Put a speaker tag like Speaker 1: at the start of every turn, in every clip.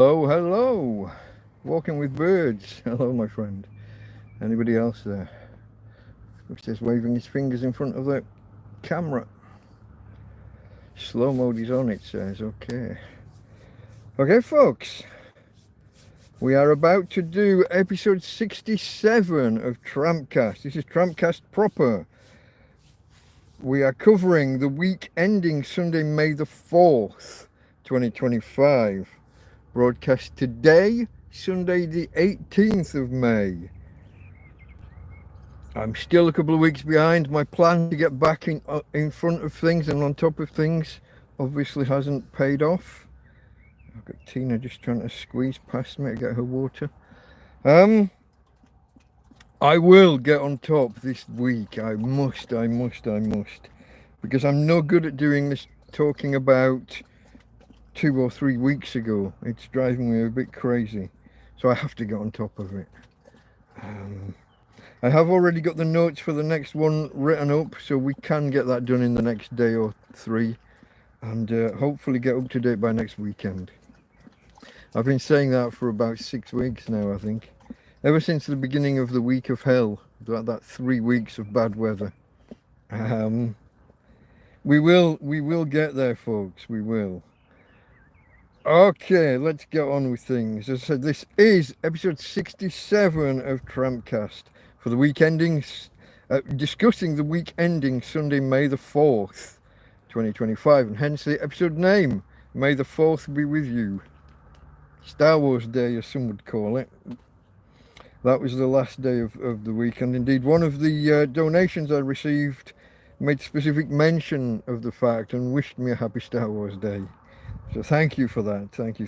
Speaker 1: Hello, hello. Walking with birds. Hello, my friend. Anybody else there? Who's just waving his fingers in front of the camera? Slow mode is on, it says. Okay. Okay, folks. We are about to do episode 67 of TrampCast. This is TrampCast proper. We are covering the week ending Sunday, May the 4th, 2025. Broadcast today, Sunday the 18th of May. I'm still a couple of weeks behind. My plan to get back in front of things and on top of things obviously hasn't paid off. I've got Tina just trying to squeeze past me to get her water. I will get on top this week. I must. Because I'm no good at doing this talking about 2 or 3 weeks ago. It's driving me a bit crazy. So I have to get on top of it. I have already got the notes for the next one written up, so we can get that done in the next day or three, and hopefully get up to date by next weekend. I've been saying that for about 6 weeks now, I think. Ever since the beginning of the week of hell, that 3 weeks of bad weather. We will get there, folks, we will. Okay, let's get on with things. As I said, this is episode 67 of TrampCast for the week ending, discussing the week ending Sunday, May the 4th, 2025, and hence the episode name, May the 4th be with you. Star Wars Day, as some would call it. That was the last day of the week, and indeed one of the donations I received made specific mention of the fact and wished me a happy Star Wars Day. So thank you for that. Thank you.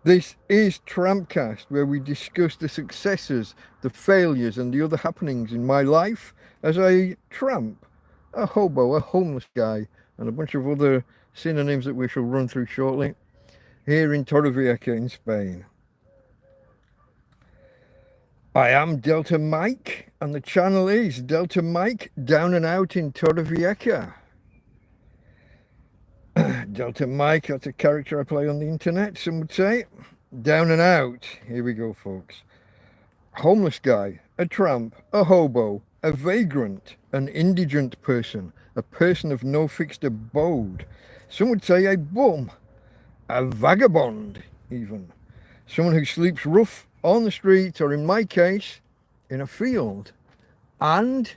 Speaker 1: This is TrampCast, where we discuss the successes, the failures, and the other happenings in my life as a tramp, a hobo, a homeless guy, and a bunch of other synonyms that we shall run through shortly, here in Torrevieja in Spain. I am Delta Mike, and the channel is Delta Mike Down and Out in Torrevieja. Delta Mike, that's a character I play on the internet, some would say. Down and out. Here we go, folks. Homeless guy, a tramp, a hobo, a vagrant, an indigent person, a person of no fixed abode. Some would say a bum, a vagabond, even. Someone who sleeps rough on the street, or in my case, in a field. And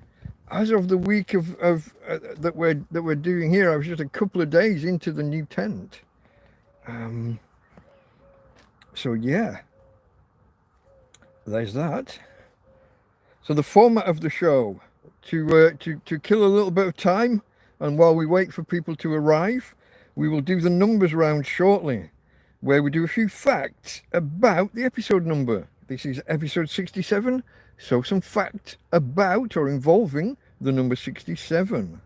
Speaker 1: as of the week that we're doing here, I was just a couple of days into the new tent. So yeah, there's that. So the format of the show, to kill a little bit of time, and while we wait for people to arrive, we will do the numbers round shortly, where we do a few facts about the episode number. This is episode 67. So some fact about or involving the number 67.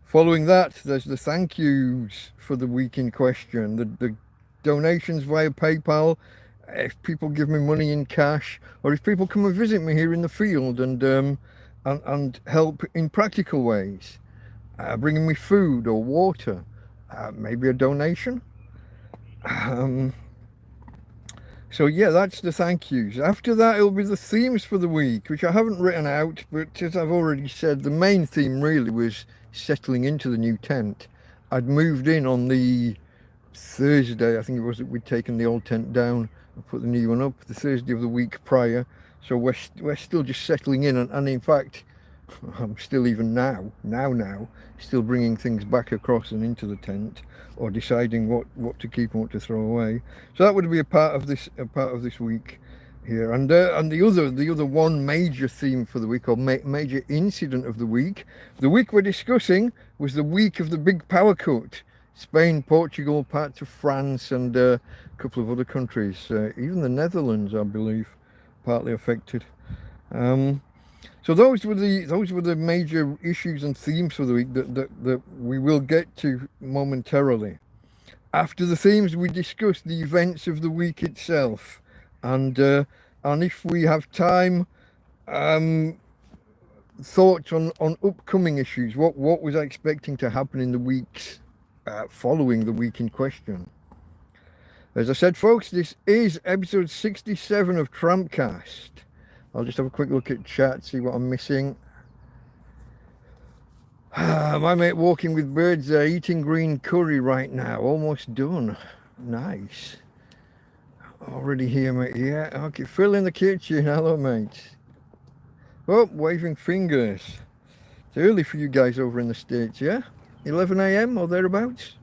Speaker 1: Following that, there's the thank yous for the week in question, the donations via PayPal, if people give me money in cash, or if people come and visit me here in the field and help in practical ways, bringing me food or water, maybe a donation. So yeah, that's the thank yous. After that, it'll be the themes for the week, which I haven't written out, but as I've already said, the main theme really was settling into the new tent. I'd moved in on the Thursday, I think it was, that we'd taken the old tent down and put the new one up, the Thursday of the week prior. So we're still just settling in, and in fact, I'm still even now, still bringing things back across and into the tent, or deciding what to keep and what to throw away. So that would be a part of this week here. And the other one major theme for the week, or major incident of the week we're discussing, was the week of the big power cut. Spain, Portugal, parts of France, and a couple of other countries, even the Netherlands, I believe, partly affected. So those were the major issues and themes for the week that we will get to momentarily. After the themes, we discuss the events of the week itself, and if we have time, thoughts on upcoming issues. What was I expecting to happen in the weeks following the week in question? As I said, folks, this is episode 67 of TrampCast. I'll just have a quick look at chat, see what I'm missing. My mate walking with birds there, eating green curry right now. Almost done. Nice. Already here, mate. Yeah, okay. Phil in the kitchen. Hello, mate. Oh, waving fingers. It's early for you guys over in the States, yeah? 11 a.m. or thereabouts?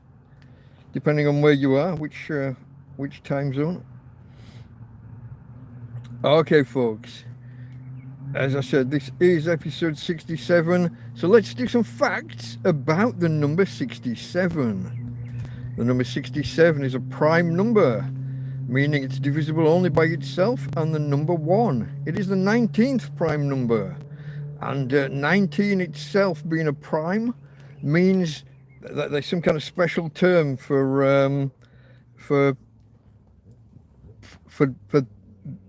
Speaker 1: Depending on where you are, which time zone. Okay, folks. As I said, this is episode 67. So let's do some facts about the number 67. The number 67 is a prime number, meaning it's divisible only by itself and the number 1. It is the 19th prime number. And 19 itself being a prime means that there's some kind of special term for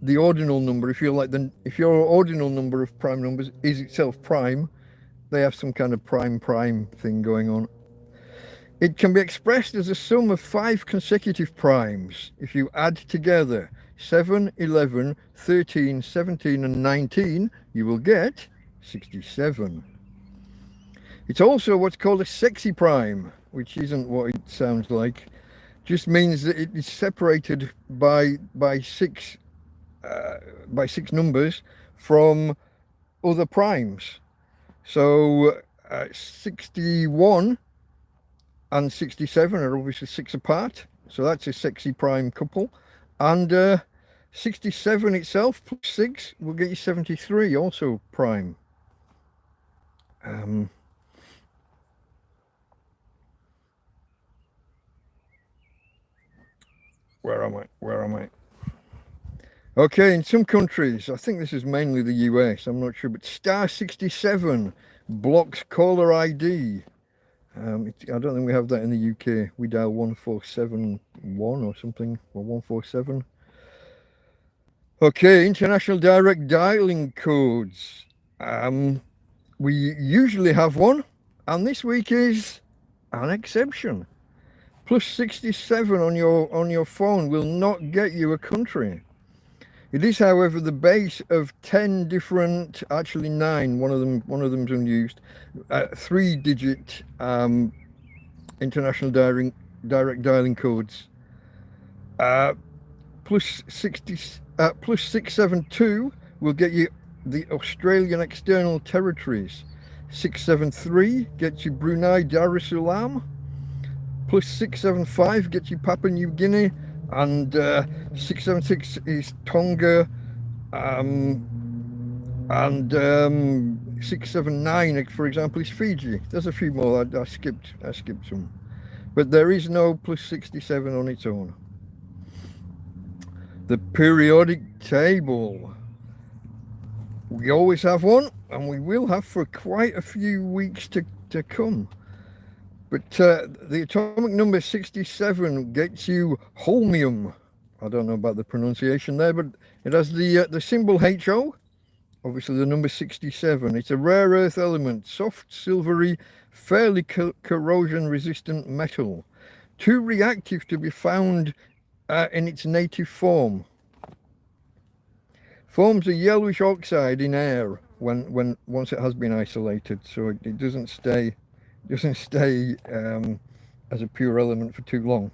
Speaker 1: the ordinal number. If your ordinal number of prime numbers is itself prime, they have some kind of prime thing going on. It can be expressed as a sum of 5 consecutive primes. If you add together 7, 11, 13, 17 and 19, you will get 67. It's also what's called a sexy prime, which isn't what it sounds like. Just means that it is separated by 6 numbers from other primes. So 61 and 67 are obviously 6 apart, so that's a sexy prime couple. And 67 itself plus 6 will get you 73, also prime. Where am I? Okay, in some countries, I think this is mainly the US, I'm not sure, but star 67 blocks caller ID. I don't think we have that in the UK. We dial 1471 or something, or 147. Okay, international direct dialing codes. We usually have one, and this week is an exception. Plus 67 on your phone will not get you a country. It is, however, the base of 10 different, actually 9. One of them's unused. 3-digit international direct dialing codes. Plus 672 will get you the Australian external territories. 673 gets you Brunei Darussalam. Plus 675 gets you Papua New Guinea, and 676 is Tonga, and 679, for example, is Fiji. There's a few more. I skipped some, but there is no plus 67 on its own. The periodic table. We always have one, and we will have for quite a few weeks to come. But the atomic number 67 gets you holmium. I don't know about the pronunciation there, but it has the symbol HO, obviously the number 67. It's a rare earth element, soft, silvery, fairly corrosion-resistant metal. Too reactive to be found in its native form. Forms a yellowish oxide in air once it has been isolated, so it doesn't stay as a pure element for too long.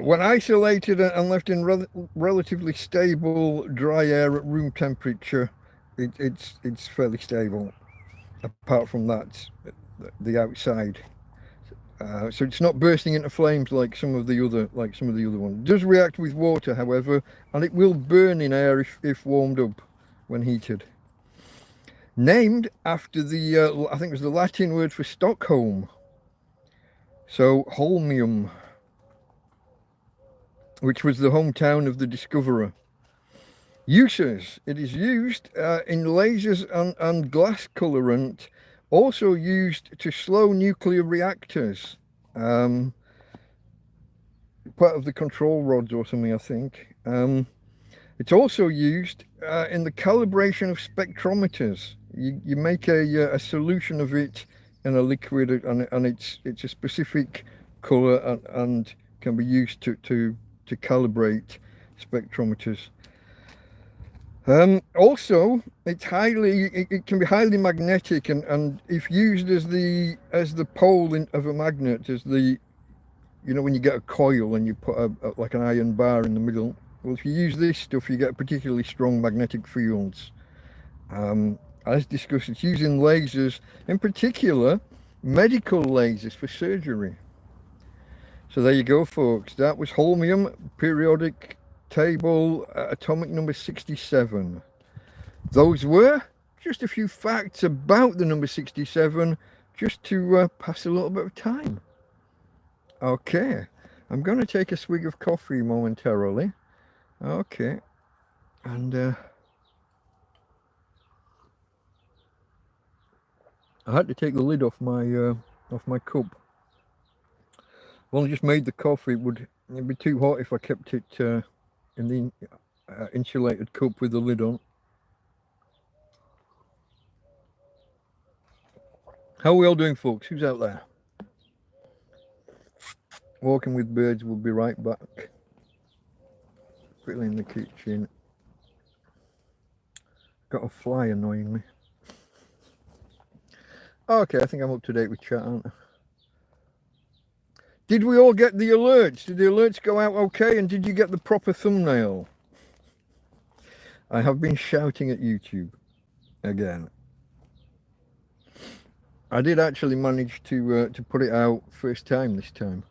Speaker 1: When isolated and left in relatively stable dry air at room temperature, it's fairly stable. Apart from that, the outside, so it's not bursting into flames like some of the other ones. It does react with water, however, and it will burn in air if warmed up when heated. Named after I think it was the Latin word for Stockholm. So holmium, which was the hometown of the discoverer. Uses. It is used in lasers and glass colorant, also used to slow nuclear reactors. Part of the control rods or something, I think. It's also used in the calibration of spectrometers. You make a solution of it in a liquid, and it's a specific colour and can be used to calibrate spectrometers. Also, it can be highly magnetic, and if used as the pole of a magnet, as when you get a coil and you put like an iron bar in the middle. Well, if you use this stuff, you get particularly strong magnetic fields. As discussed, it's using lasers, in particular medical lasers for surgery. So there you go, folks. That was holmium, periodic table, atomic number 67. Those were just a few facts about the number 67, just to pass a little bit of time. Okay, I'm going to take a swig of coffee momentarily. Okay, and I had to take the lid off my cup. Well, I just made the coffee. It'd be too hot if I kept it in the insulated cup with the lid on. How are we all doing, folks? Who's out there? Walking with Birds will be right back. Quickly in the kitchen. Got a fly annoying me. Okay, I think I'm up to date with chat, aren't I? Did we all get the alerts? Did the alerts go out okay? And did you get the proper thumbnail? I have been shouting at YouTube again. I did actually manage to put it out first time this time.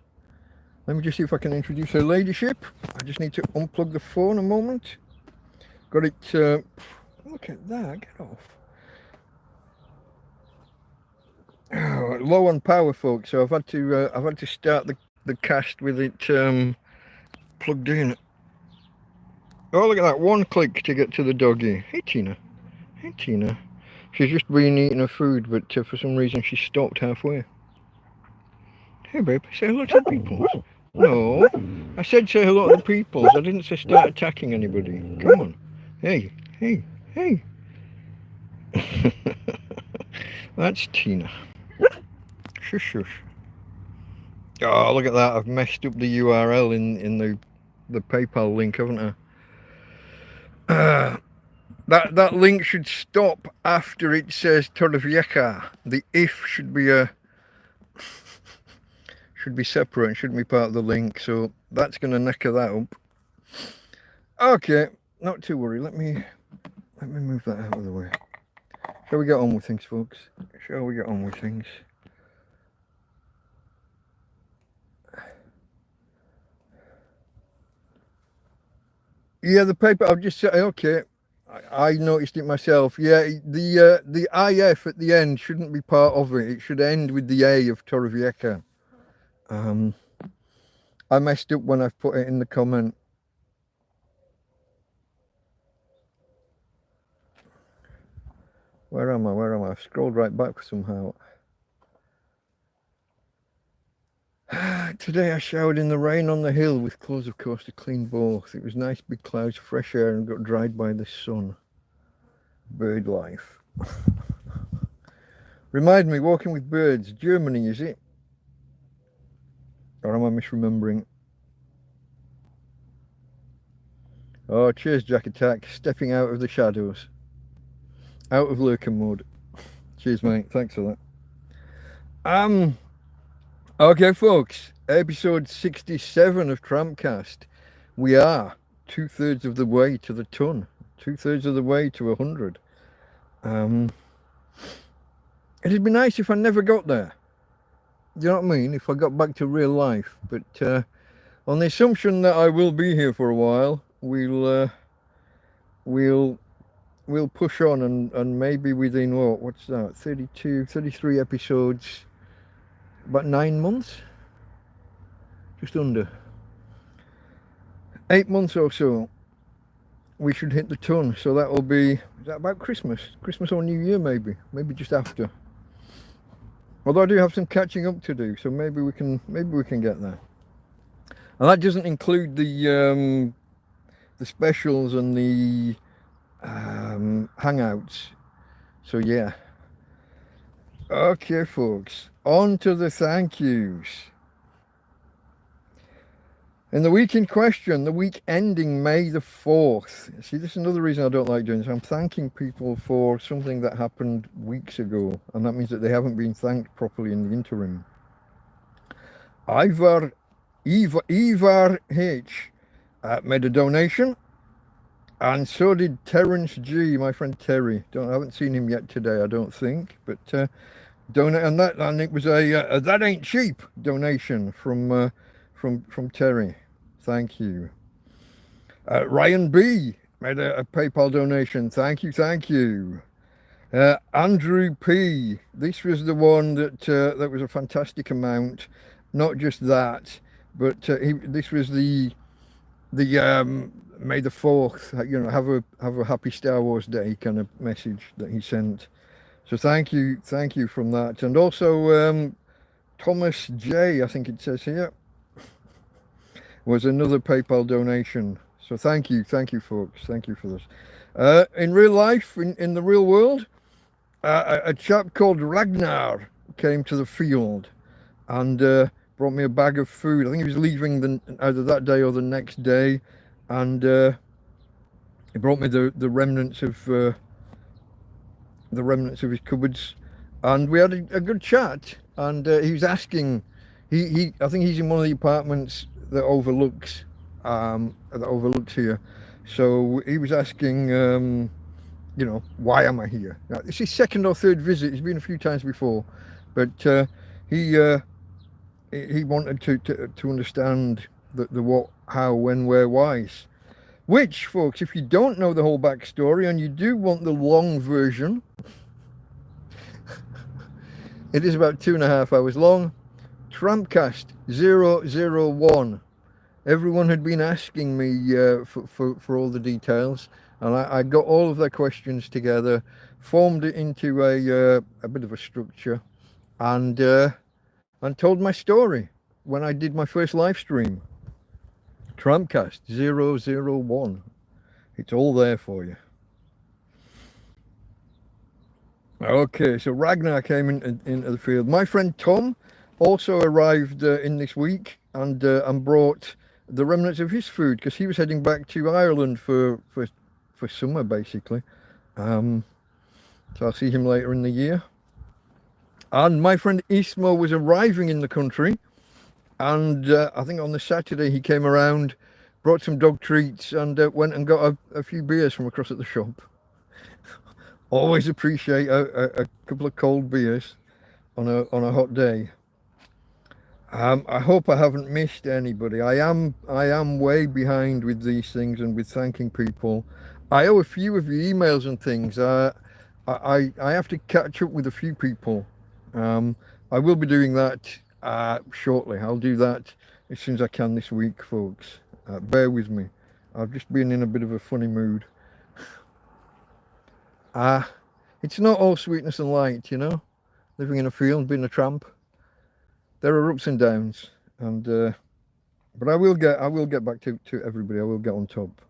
Speaker 1: Let me just see if I can introduce her ladyship. I just need to unplug the phone a moment. Got it. Look at that. Get off. Oh, low on power, folks. So I've had to start the cast with it plugged in. Oh, look at that! One click to get to the doggy. Hey Tina. Hey Tina. She's just been eating her food, but for some reason she stopped halfway. Hey babe, say hello to the peoples. No, I said say hello to the peoples. I didn't say start attacking anybody. Come on. Hey, hey, hey. That's Tina. Shush, shush. Oh, look at that. I've messed up the URL in the PayPal link, haven't I? That link should stop after it says Torrevieja. The if should be separate and shouldn't be part of the link. So that's going to knacker that up. Okay, not to worry. Let me move that out of the way. Shall we get on with things, folks? Shall we get on with things? Yeah, the paper. I'll just say okay. I noticed it myself. Yeah, the IF at the end shouldn't be part of it. It should end with the A of Torrevieja. I messed up when I put it in the comment. Where am I? I've scrolled right back somehow. Today I showered in the rain on the hill with clothes, of course, to clean both. It was nice, big clouds, fresh air, and got dried by the sun. Bird life. Remind me, Walking with Birds, Germany, is it? Or am I misremembering? Oh, cheers, Jack Attack. Stepping out of the shadows. Out of lurker mode. Cheers, mate. Thanks for that. Okay, folks. Episode 67 of TrampCast. We are 2/3 of the way to the ton. 2/3 of the way to 100. It'd be nice if I never got there. Do you know what I mean? If I got back to real life. But on the assumption that I will be here for a while, we'll push on and maybe within what's that? 32, 33 episodes. About 9 months. Just under 8 months or so. We should hit the ton. So that will be. Is that about Christmas? Christmas or New Year maybe? Maybe just after. Although I do have some catching up to do, so maybe we can get there. And that doesn't include the specials and the hangouts. So yeah. Okay, folks. On to the thank yous. In the week in question, the week ending May the 4th. See, this is another reason I don't like doing this. I'm thanking people for something that happened weeks ago, and that means that they haven't been thanked properly in the interim. Ivar H made a donation, and so did Terence G, my friend Terry. I haven't seen him yet today, I don't think, but donate and it was a that ain't cheap donation from Terry. Thank you. Ryan B made a PayPal donation. Thank you, thank you. Andrew P. This was the one that was a fantastic amount. Not just that, but this was the May the 4th. Have a happy Star Wars Day kind of message that he sent. So thank you from that, and also Thomas J. I think it says here was another PayPal donation. So thank you, folks. Thank you for this. In real life, in the real world, a chap called Ragnar came to the field and brought me a bag of food. I think he was leaving either that day or the next day, and he brought me the remnants of his cupboards, and we had a good chat. And he was asking, I think he's in one of the apartments that overlooks here. So he was asking, why am I here? Now, it's his second or third visit. He's been a few times before, but he wanted to understand the what, how, when, where, whys. Which, folks, if you don't know the whole backstory and you do want the long version, it is about 2.5 hours long. TrampCast 001. Everyone had been asking me for all the details, and I got all of their questions together, formed it into a bit of a structure, and told my story when I did my first live stream. TrampCast 001. It's all there for you. Okay, so Ragnar came into the field. My friend Tom also arrived in this week and brought the remnants of his food because he was heading back to Ireland for summer, basically. So I'll see him later in the year. And my friend Ismo was arriving in the country, and I think on the Saturday he came around, brought some dog treats, and went and got a few beers from across at the shop. Always appreciate a couple of cold beers on a hot day. I hope I haven't missed anybody. I am way behind with these things and with thanking people. I owe a few of you emails and things. I have to catch up with a few people. I will be doing that shortly. I'll do that as soon as I can this week, folks. Bear with me. I've just been in a bit of a funny mood. It's not all sweetness and light, living in a field, being a tramp. There are ups and downs, and but I will get back to everybody. I will get on top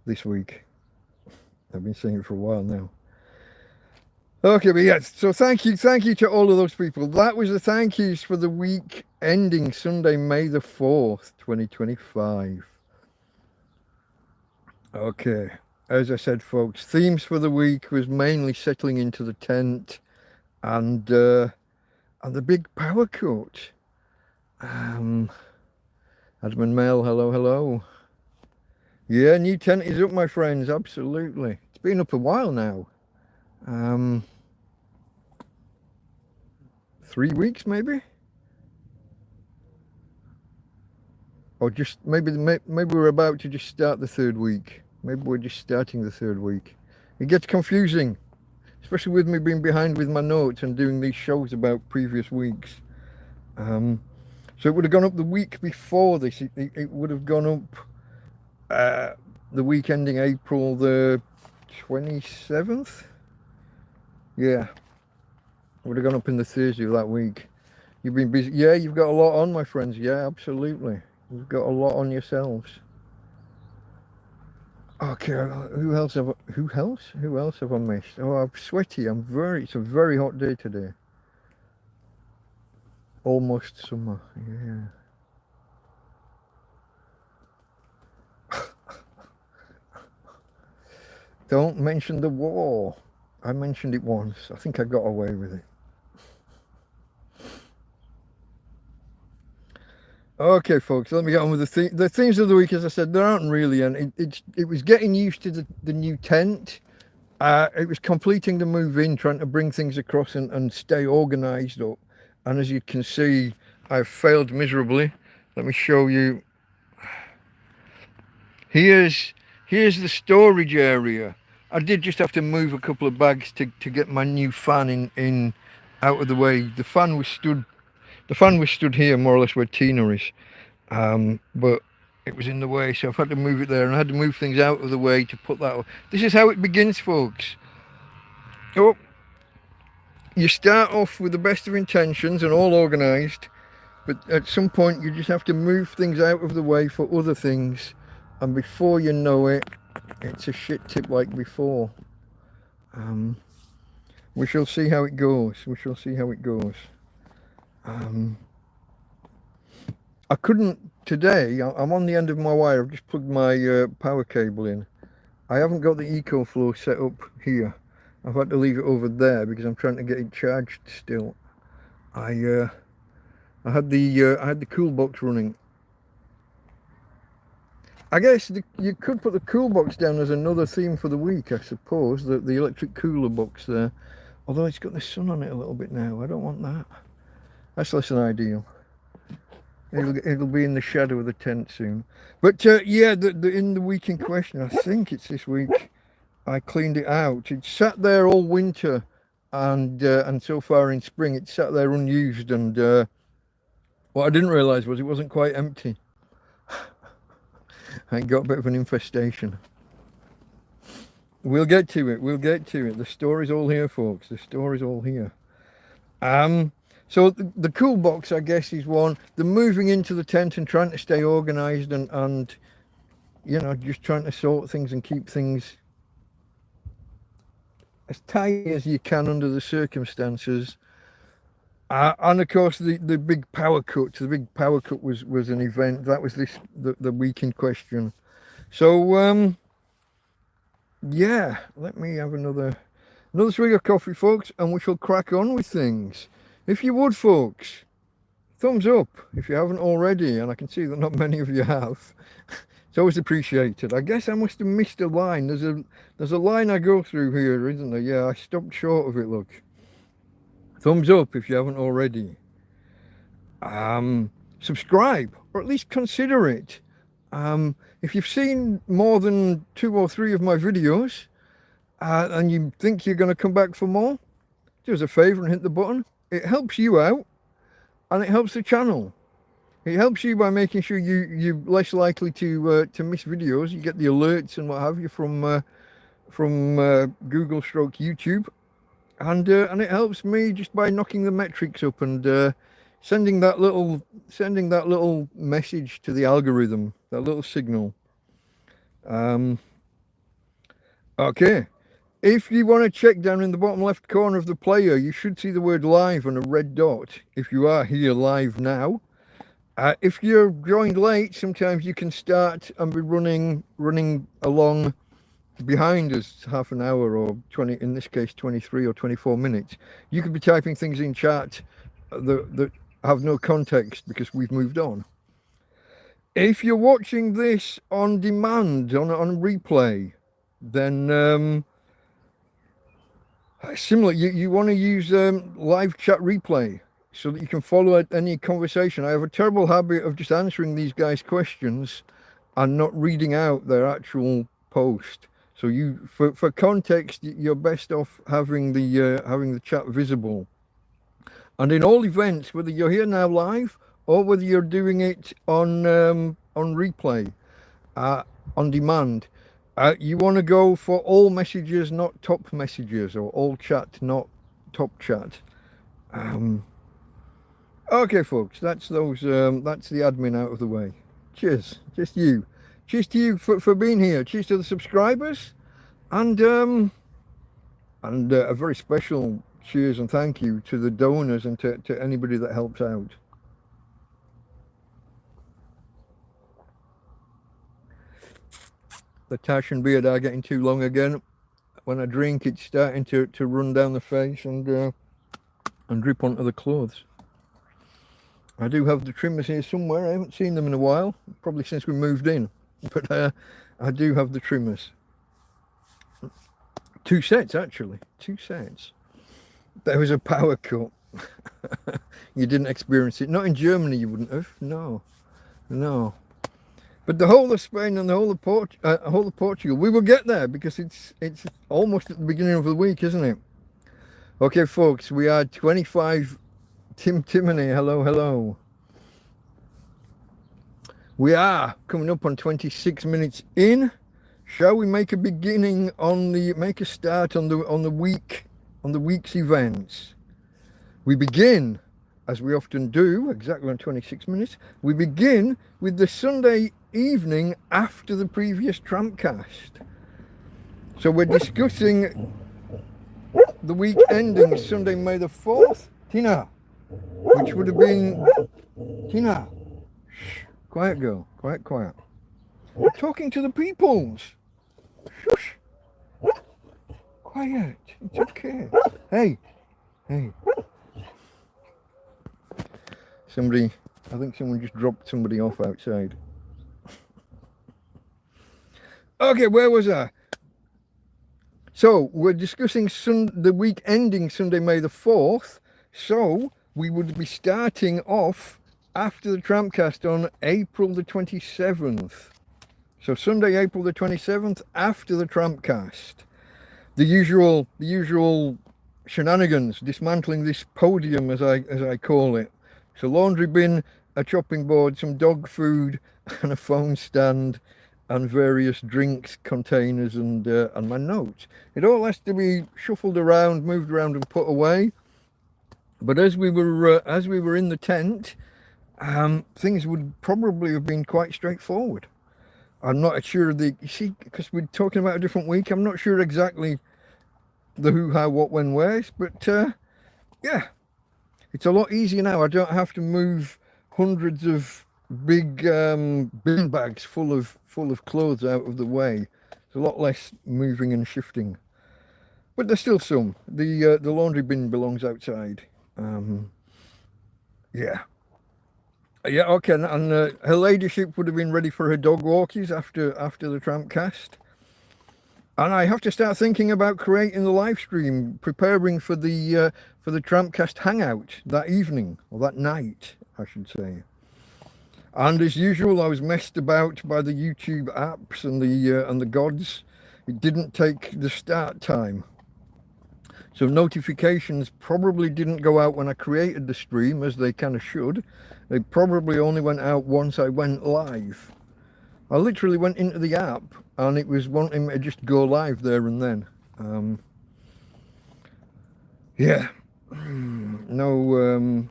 Speaker 1: this week. I've been saying it for a while now. Okay, but yes, so thank you to all of those people. That was the thank yous for the week ending Sunday, May the 4th, 2025. Okay, as I said, folks, themes for the week was mainly settling into the tent and the big power cut. Adam and Mel, hello. Yeah, new tent is up, my friends, absolutely. It's been up a while now. 3 weeks maybe, or just maybe we're about to just start the third week. Maybe we're just starting the third week. It gets confusing, especially with me being behind with my notes and doing these shows about previous weeks. So it would have gone up the week before this. It would have gone up the week ending April the 27th. Yeah. Would have gone up in the Thursday of that week. You've been busy. Yeah, you've got a lot on, my friends. Yeah, absolutely. You've got a lot on yourselves. Okay, who else have I missed? Oh, I'm sweaty. It's a very hot day today. Almost summer. Yeah. Don't mention the war. I mentioned it once. I think I got away with it. Okay, folks, let me get on with the themes of the week. As I said, there aren't really, and it was getting used to the new tent. It was completing the move in, trying to bring things across and stay organised up. And as you can see, I've failed miserably. Let me show you. Here's the storage area. I did just have to move a couple of bags to get my new fan in out of the way. The fan was stood here more or less where Tina is. But it was in the way, so I've had to move it there, and I had to move things out of the way to put that. This is how it begins, folks. Oh, you start off with the best of intentions and all organised, but at some point you just have to move things out of the way for other things, and before you know it, it's a shit tip like before. We shall see how it goes. We shall see how it goes. I couldn't today. I'm on the end of my wire. I've just plugged my power cable in. I haven't got the EcoFlow set up here. I've had to leave it over there because I'm trying to get it charged still. I had the cool box running. I guess you could put the cool box down as another theme for the week, I suppose. The electric cooler box there. Although it's got the sun on it a little bit now. I don't want that. That's less than ideal. It'll be in the shadow of the tent soon. But yeah, in the week in question, I think it's this week, I cleaned it out. It sat there all winter, and so far in spring, it sat there unused. And what I didn't realise was it wasn't quite empty. I got a bit of an infestation. We'll get to it. We'll get to it. The story's all here, folks. The story's all here. So the cool box, I guess, is one. The moving into the tent and trying to stay organised and you know, just trying to sort things and keep things as tidy as you can under the circumstances. And of course, the big power cut. The big power cut was an event. That was the week in question. So yeah, let me have another swig of coffee, folks, and we shall crack on with things. If you would, folks, thumbs up if you haven't already, and I can see that not many of you have. It's always appreciated. I guess I must have missed a line. There's a line I go through here, isn't there? Yeah, I stopped short of it, look. Thumbs up if you haven't already. Subscribe, or at least consider it. If you've seen more than 2 or 3 of my videos, and you think you're going to come back for more, do us a favour and hit the button. It helps you out, and it helps the channel. It helps you by making sure you're less likely to miss videos. You get the alerts and what have you from Google stroke YouTube, and it helps me just by knocking the metrics up and sending that little message to the algorithm, that little signal. Okay. If you want to check down in the bottom left corner of the player, you should see the word live and a red dot if you are here live now. If you're joined late, sometimes you can start and be running along behind us half an hour or 20, in this case 23 or 24 minutes. You could be typing things in chat that have no context because we've moved on. If you're watching this on demand, on replay, then similar, you want to use live chat replay so that you can follow any conversation. I have a terrible habit of just answering these guys' questions and not reading out their actual post. So for context, you're best off having the chat visible. And in all events, whether you're here now live or whether you're doing it on replay, on demand, you want to go for all messages, not top messages, or all chat, not top chat. Okay, folks, that's the admin out of the way. Cheers, just you. Cheers to you for being here. Cheers to the subscribers, and a very special cheers and thank you to the donors and to anybody that helps out. The tash and beard are getting too long again. when I drink, it's starting to run down the face and drip onto the clothes. I do have the trimmers here somewhere. I haven't seen them in a while, probably since we moved in. But I do have the trimmers. 2 sets, actually. 2 sets. There was a power cut. You didn't experience it. Not in Germany, you wouldn't have. No. No. But the whole of Spain and the whole of Portugal, we will get there because it's almost at the beginning of the week, isn't it? Okay, folks, we are 25. Timony, hello, hello. We are coming up on 26 minutes in. Shall we make a start on the week's events? We begin, as we often do, exactly on 26 minutes. We begin with the Sunday evening after the previous TrampCast. So we're discussing the week ending Sunday, May the 4th. Tina, which would have been... Tina, shh, quiet girl, quiet. We're talking to the peoples. Shush. Quiet, it's okay. Hey. I think someone just dropped somebody off outside. Okay, where was I? So, we're discussing the week ending Sunday, May the 4th. So, we would be starting off after the TrampCast on April the 27th. So, Sunday, April the 27th, after the TrampCast. The usual shenanigans, dismantling this podium, as I call it. So, laundry bin, a chopping board, some dog food, and a phone stand, and various drinks containers and my notes. It all has to be shuffled around, moved around, and put away. But as we were in the tent, things would probably have been quite straightforward. I'm not sure because we're talking about a different week. I'm not sure exactly the who, how, what, when, where's, but yeah, it's a lot easier now. I don't have to move hundreds of big bin bags full of clothes out of the way. There's a lot less moving and shifting, but there's still some. The laundry bin belongs outside. Yeah, okay. And her ladyship would have been ready for her dog walkies after the TrampCast. And I have to start thinking about creating the live stream, preparing for the TrampCast hangout that evening, or that night, I should say. And as usual, I was messed about by the YouTube apps and the gods. It didn't take the start time. So notifications probably didn't go out when I created the stream, as they kind of should. They probably only went out once I went live. I literally went into the app and it was wanting me to just go live there and then. Yeah. No,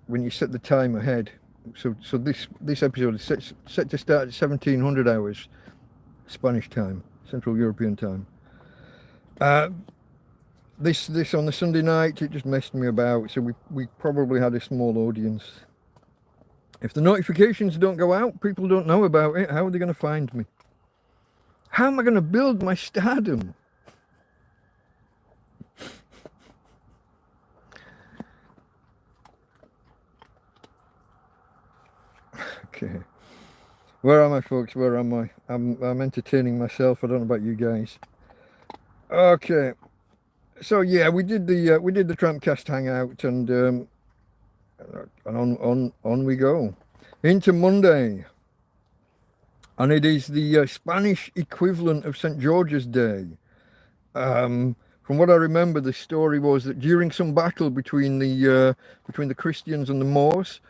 Speaker 1: when you set the time ahead. So this episode is set to start at 1700 hours Spanish time, Central European time. This on the Sunday night, it just messed me about. So we probably had a small audience. If the notifications don't go out, people don't know about it. How are they going to find me? How am I going to build my stardom? Okay. Where am I, folks? Where am I? I'm entertaining myself. I don't know about you guys. Okay. So yeah, we did the TrampCast hangout, and on we go into Monday, and it is the Spanish equivalent of St. George's Day. From what I remember, the story was that during some battle between the Christians and the Moors,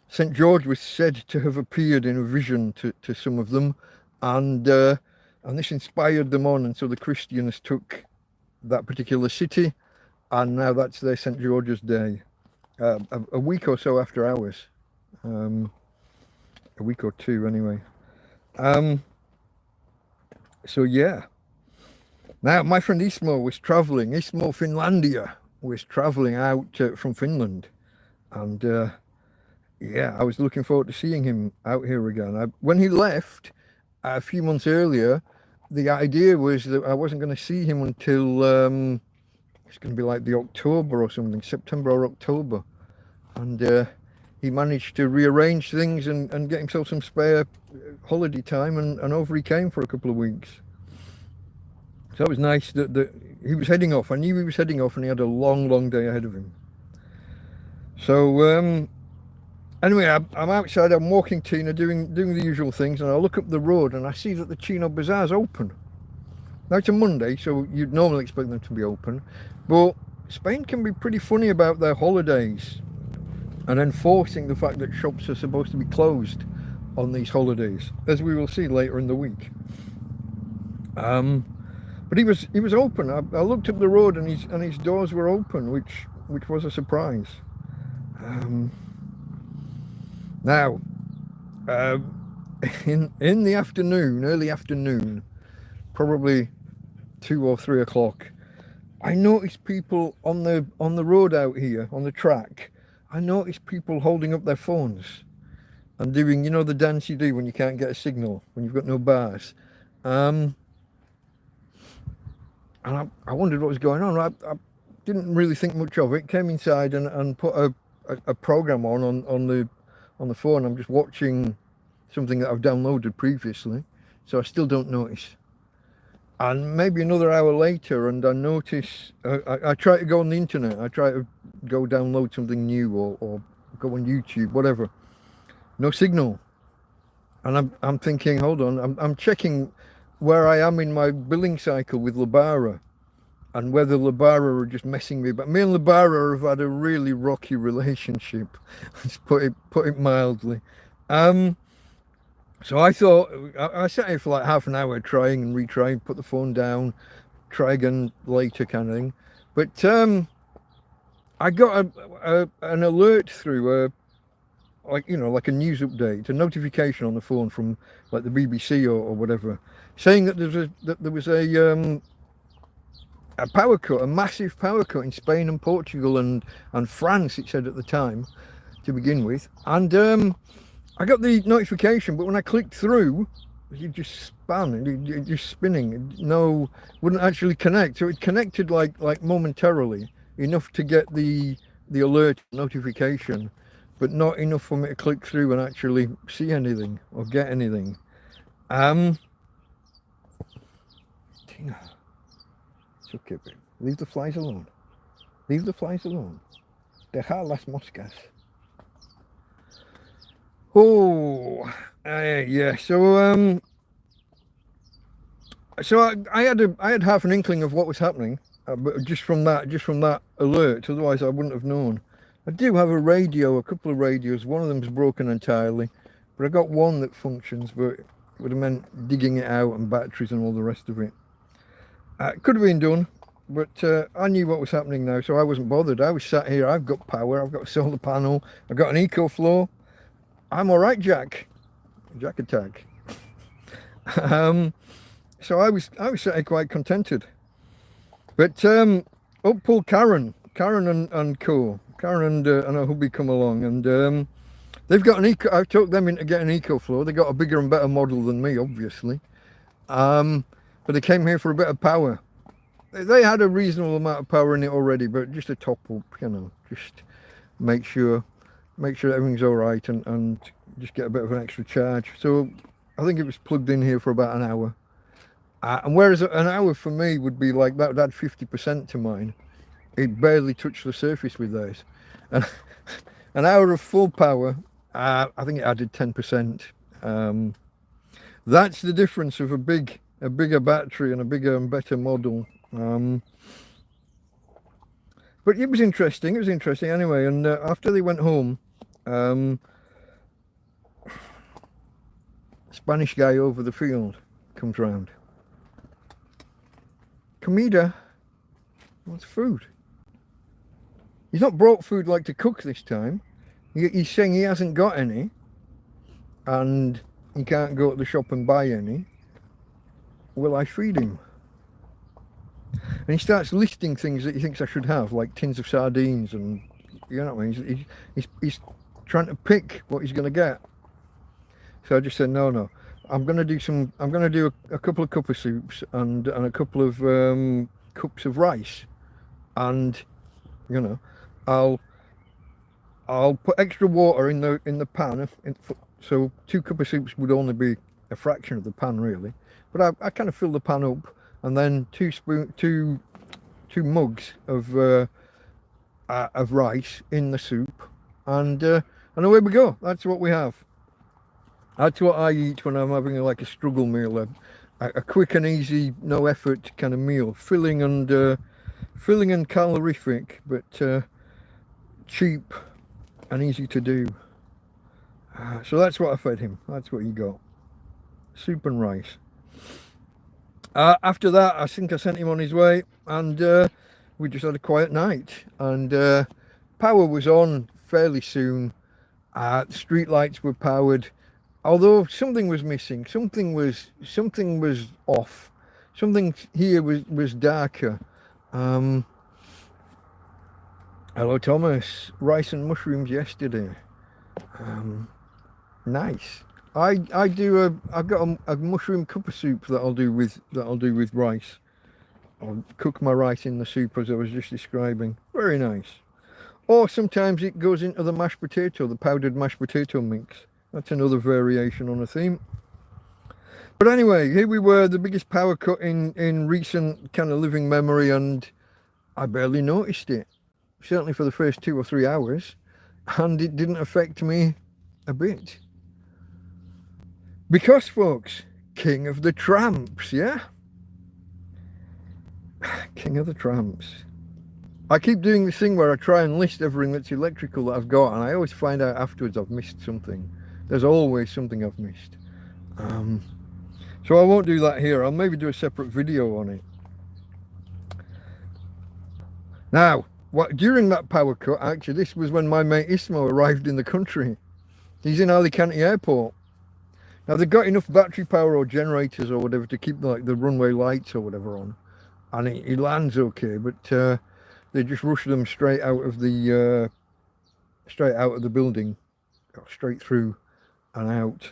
Speaker 1: St. George was said to have appeared in a vision to some of them, and this inspired them on, and so the Christians took that particular city, and now that's their St. George's Day. A week or so after ours, a week or two anyway. So yeah. Now my friend Ismo Finlandia was traveling out from Finland, and yeah, I was looking forward to seeing him out here again. When he left a few months earlier, the idea was that I wasn't going to see him until it's going to be like the October or something, September or October. And he managed to rearrange things and get himself some spare holiday time, and over he came for a couple of weeks. So it was nice that he was heading off. I knew he was heading off, and he had a long, long day ahead of him. So anyway, I'm outside, I'm walking Tina, doing the usual things, and I look up the road and I see that the Chino Bazaar's open. Now it's a Monday, so you'd normally expect them to be open, but Spain can be pretty funny about their holidays and enforcing the fact that shops are supposed to be closed on these holidays, as we will see later in the week. But he was open. I looked up the road and his doors were open, which was a surprise. Now, in the afternoon, early afternoon, probably 2 or 3 o'clock, I noticed people on the road out here on the track. I noticed people holding up their phones and doing, you know, the dance you do when you can't get a signal, when you've got no bars. And I wondered what was going on. I didn't really think much of it. Came inside and put a program on the phone. I'm just watching something that I've downloaded previously, so I still don't notice. And maybe another hour later, and I notice, I try to go on the internet, I try to go download something new or go on YouTube, whatever. No signal. And I'm thinking, hold on, I'm checking where I am in my billing cycle with Labara, and whether Labara are just messing me. But me and Labara have had a really rocky relationship, let's put it mildly. So I thought, I sat here for like half an hour trying and retrying, put the phone down, try again later kind of thing. But I got an alert through, like, you know, like a news update, a notification on the phone from like the BBC or whatever, saying that there was a power cut, a massive power cut in Spain and Portugal and France, it said at the time, to begin with. And I got the notification, but when I clicked through, it just spun, it just spinning. No, wouldn't actually connect. So it connected like momentarily, enough to get the alert notification, but not enough for me to click through and actually see anything or get anything. Tina, it's okay, babe. Leave the flies alone. Leave the flies alone. Deja las moscas. Oh, yeah. So I had half an inkling of what was happening, but just from that alert. Otherwise, I wouldn't have known. I do have a radio, a couple of radios. One of them's broken entirely, but I got one that functions. But it would have meant digging it out and batteries and all the rest of it. It could have been done, but I knew what was happening now, so I wasn't bothered. I was sat here. I've got power. I've got a solar panel. I've got an EcoFlow. I'm all right, Jack attack. So I was sat here quite contented. But up pulled Karen and co. Karen and her hubby come along, and they've got an I took them in to get an EcoFlow. They got a bigger and better model than me, obviously. But they came here for a bit of power. They had a reasonable amount of power in it already, but just a top up, you know, just make sure everything's all right and just get a bit of an extra charge. So I think it was plugged in here for about an hour. And whereas an hour for me would be like that would add 50% to mine, it barely touched the surface with theirs. And an hour of full power, I think it added 10%. That's the difference of a bigger battery and a bigger and better model. But it was interesting anyway. And after they went home, Spanish guy over the field comes round. Comida wants food. He's not brought food like to cook this time. He's saying he hasn't got any, and he can't go to the shop and buy any. Will I feed him? And he starts listing things that he thinks I should have, like tins of sardines, and you know what I mean. He's trying to pick what he's going to get. So I just said no. I'm gonna do a couple of cup of soups and a couple of cups of rice, and you know, I'll I'll put extra water in the pan, so 2 cup of soups would only be a fraction of the pan really. But I kind of fill the pan up, and then two mugs of rice in the soup, and away we go. That's what we have. That's what I eat when I'm having like a struggle meal, a quick and easy, no effort kind of meal, filling and calorific, but cheap and easy to do. So that's what I fed him. That's what he got. Soup and rice. After that, I think I sent him on his way, and we just had a quiet night. And power was on fairly soon. Street lights were powered, although something was missing. Something was off. Something here was darker. Hello, Thomas. Rice and mushrooms yesterday. Nice. I've got a mushroom cup of soup that I'll do with rice. I'll cook my rice in the soup as I was just describing. Very nice. Or sometimes it goes into the mashed potato, the powdered mashed potato mix. That's another variation on a theme. But anyway, here we were, the biggest power cut in recent kind of living memory, and I barely noticed it. Certainly for the first 2 or 3 hours, and it didn't affect me a bit. Because, folks, king of the tramps, yeah? King of the tramps. I keep doing this thing where I try and list everything that's electrical that I've got, and I always find out afterwards I've missed something. There's always something I've missed. So I won't do that here. I'll maybe do a separate video on it. Now, during that power cut, actually, this was when my mate Ismo arrived in the country. He's in Alicante Airport. Now, they've got enough battery power or generators or whatever to keep like the runway lights or whatever on. And he lands okay, but they just rush them straight out of the building, straight through and out.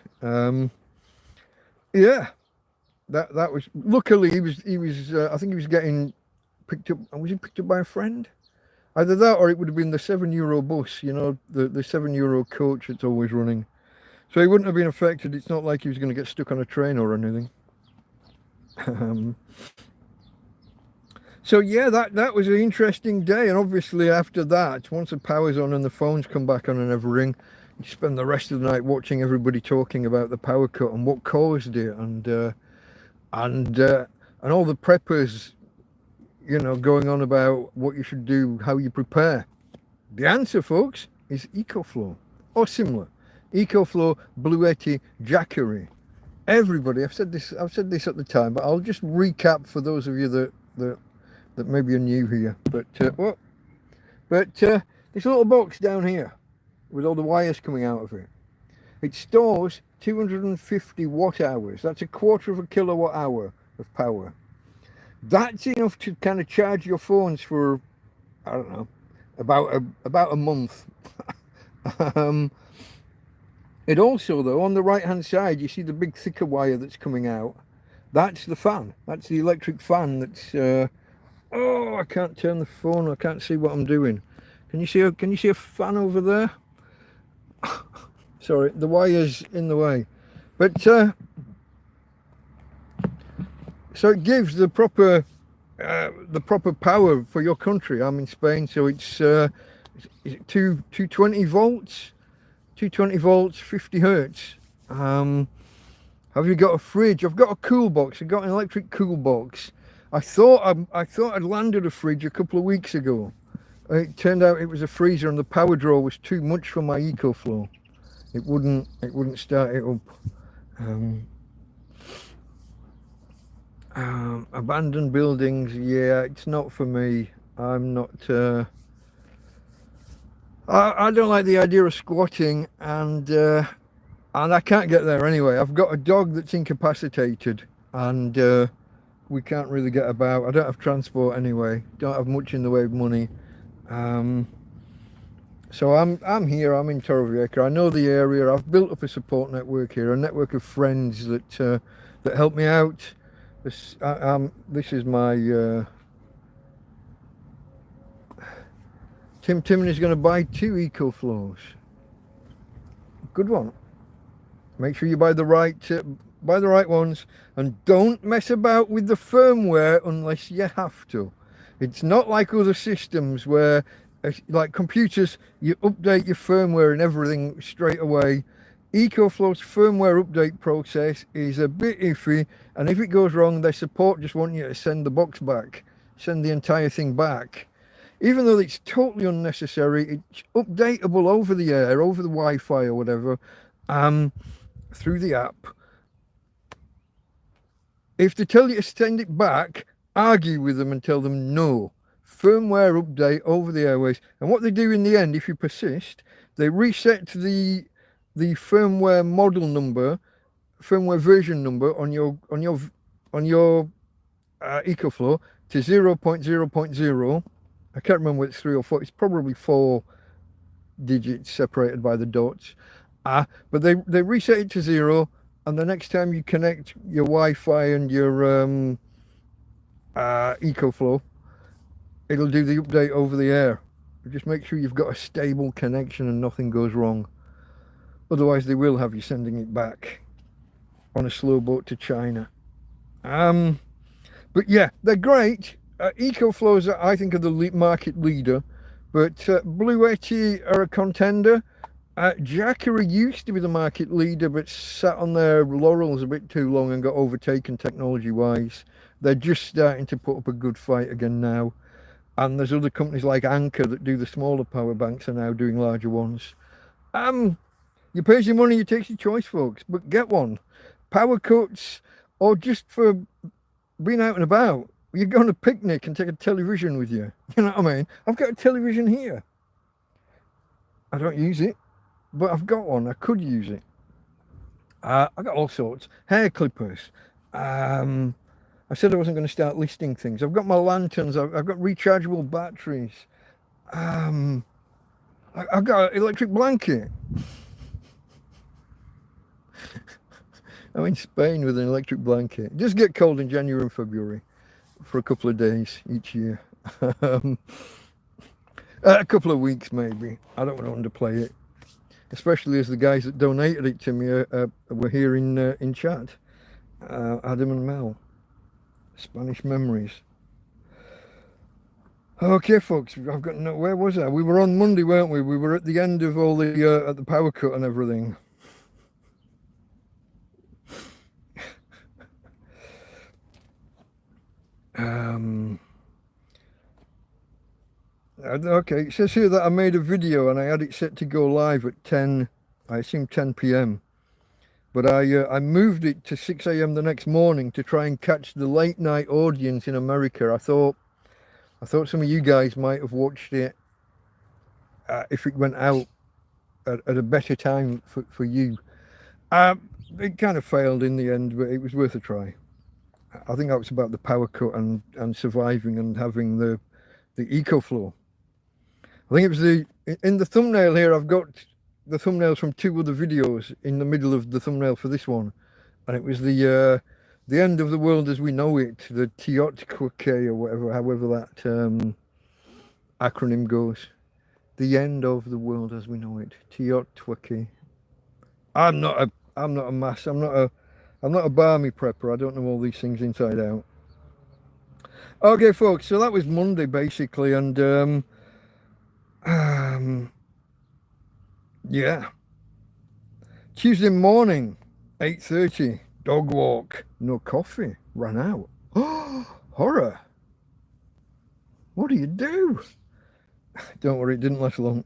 Speaker 1: Yeah, that was, luckily he was I think he was getting picked up. Was he picked up by a friend? Either that or it would have been the €7 bus, you know, the €7 coach that's always running. So he wouldn't have been affected. It's not like he was going to get stuck on a train or anything. So yeah, that was an interesting day. And obviously after that, once the power's on and the phones come back on and everything, you spend the rest of the night watching everybody talking about the power cut and what caused it, and all the preppers, you know, going on about what you should do, how you prepare. The answer, folks, is EcoFlow or similar. EcoFlow, Bluetti, Jackery. Everybody, I've said this at the time, but I'll just recap for those of you that maybe are new here. But this little box down here with all the wires coming out of it, it stores 250 watt hours. That's a quarter of a kilowatt hour of power. That's enough to kind of charge your phones for, I don't know, about a month. It also, though, on the right hand side, you see the big thicker wire that's coming out. That's the fan. That's the electric fan. That's oh, I can't turn the phone. I can't see what I'm doing. Can you see a fan over there? Sorry, the wire's in the way. But so it gives the proper power for your country. I'm in Spain, so it's 220 volts. 220 volts, 50 hertz. Have you got a fridge? I've got a cool box. I've got an electric cool box. I thought I'd landed a fridge a couple of weeks ago. It turned out it was a freezer, and the power draw was too much for my EcoFlow. It wouldn't start it up. Abandoned buildings, yeah, it's not for me. I'm not. I don't like the idea of squatting, and I can't get there anyway. I've got a dog that's incapacitated, and we can't really get about. I don't have transport anyway. Don't have much in the way of money. So I'm here. I'm in Torrevieja. I know the area. I've built up a support network here, a network of friends that help me out. This is my Tim is going to buy 2 EcoFlows. Good one. Make sure you buy the right ones, and don't mess about with the firmware unless you have to. It's not like other systems where, like computers, you update your firmware and everything straight away. EcoFlow's firmware update process is a bit iffy, and if it goes wrong, their support just want you to send the box back, send the entire thing back. Even though it's totally unnecessary, it's updatable over the air, over the Wi-Fi or whatever, through the app. If they tell you to send it back, argue with them and tell them no. Firmware update over the airways. And what they do in the end, if you persist, they reset the firmware model number, firmware version number on your EcoFlow to 0.0.0. I can't remember whether it's 3 or 4. It's probably 4 digits separated by the dots. But they reset it to 0, and the next time you connect your Wi-Fi and your EcoFlow, it'll do the update over the air. Just make sure you've got a stable connection and nothing goes wrong. Otherwise, they will have you sending it back on a slow boat to China. But yeah, they're great. EcoFlows, I think, are the market leader, but Blue Yeti are a contender. Jackery used to be the market leader, but sat on their laurels a bit too long and got overtaken technology-wise. They're just starting to put up a good fight again now. And there's other companies like Anker that do the smaller power banks are now doing larger ones. You pay your money, you take your choice, folks, but get one. Power cuts, or just for being out and about. You go on a picnic and take a television with you. You know what I mean? I've got a television here. I don't use it, but I've got one. I could use it. I got all sorts. Hair clippers. I said I wasn't going to start listing things. I've got my lanterns. I've got rechargeable batteries. I've got an electric blanket. I'm in Spain with an electric blanket. It does get cold in January and February for a couple of days each year. A couple of weeks maybe. I don't want to underplay it. Especially as the guys that donated it to me were here in chat. Adam and Mel. Spanish memories. Okay, folks, I've got no. Where was I? We were on Monday, weren't we? We were at the end of all the at the power cut and everything. Okay, it says here that I made a video and I had it set to go live at 10, I assume 10 p.m. But I moved it to 6 a.m. the next morning to try and catch the late night audience in America. I thought some of you guys might have watched it if it went out at a better time for you. It kind of failed in the end, but it was worth a try. I think that was about the power cut and surviving and having the EcoFlow. I think it was in the thumbnail here. I've got the thumbnails from 2 other videos in the middle of the thumbnail for this one, and it was the end of the world as we know it, the Teotihuacan or whatever, however that acronym goes. The end of the world as we know it, Teotihuacan. I'm not a barmy prepper. I don't know all these things inside out. Okay, folks, so that was Monday basically, and yeah. Tuesday morning, 8:30, dog walk, no coffee, ran out. Horror. What do you do? Don't worry, it didn't last long.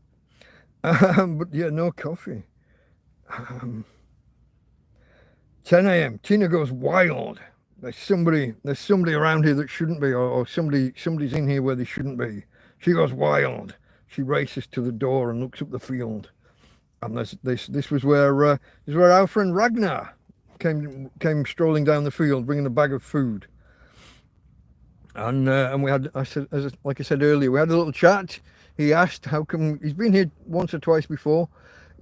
Speaker 1: But yeah, no coffee. 10 a.m. Tina goes wild. There's somebody around here that shouldn't be, or somebody's in here where they shouldn't be. She goes wild. She races to the door and looks up the field. And this was where our friend Ragnar came strolling down the field, bringing a bag of food. And we had, like I said earlier, we had a little chat. he asked how come, he's been here once or twice before,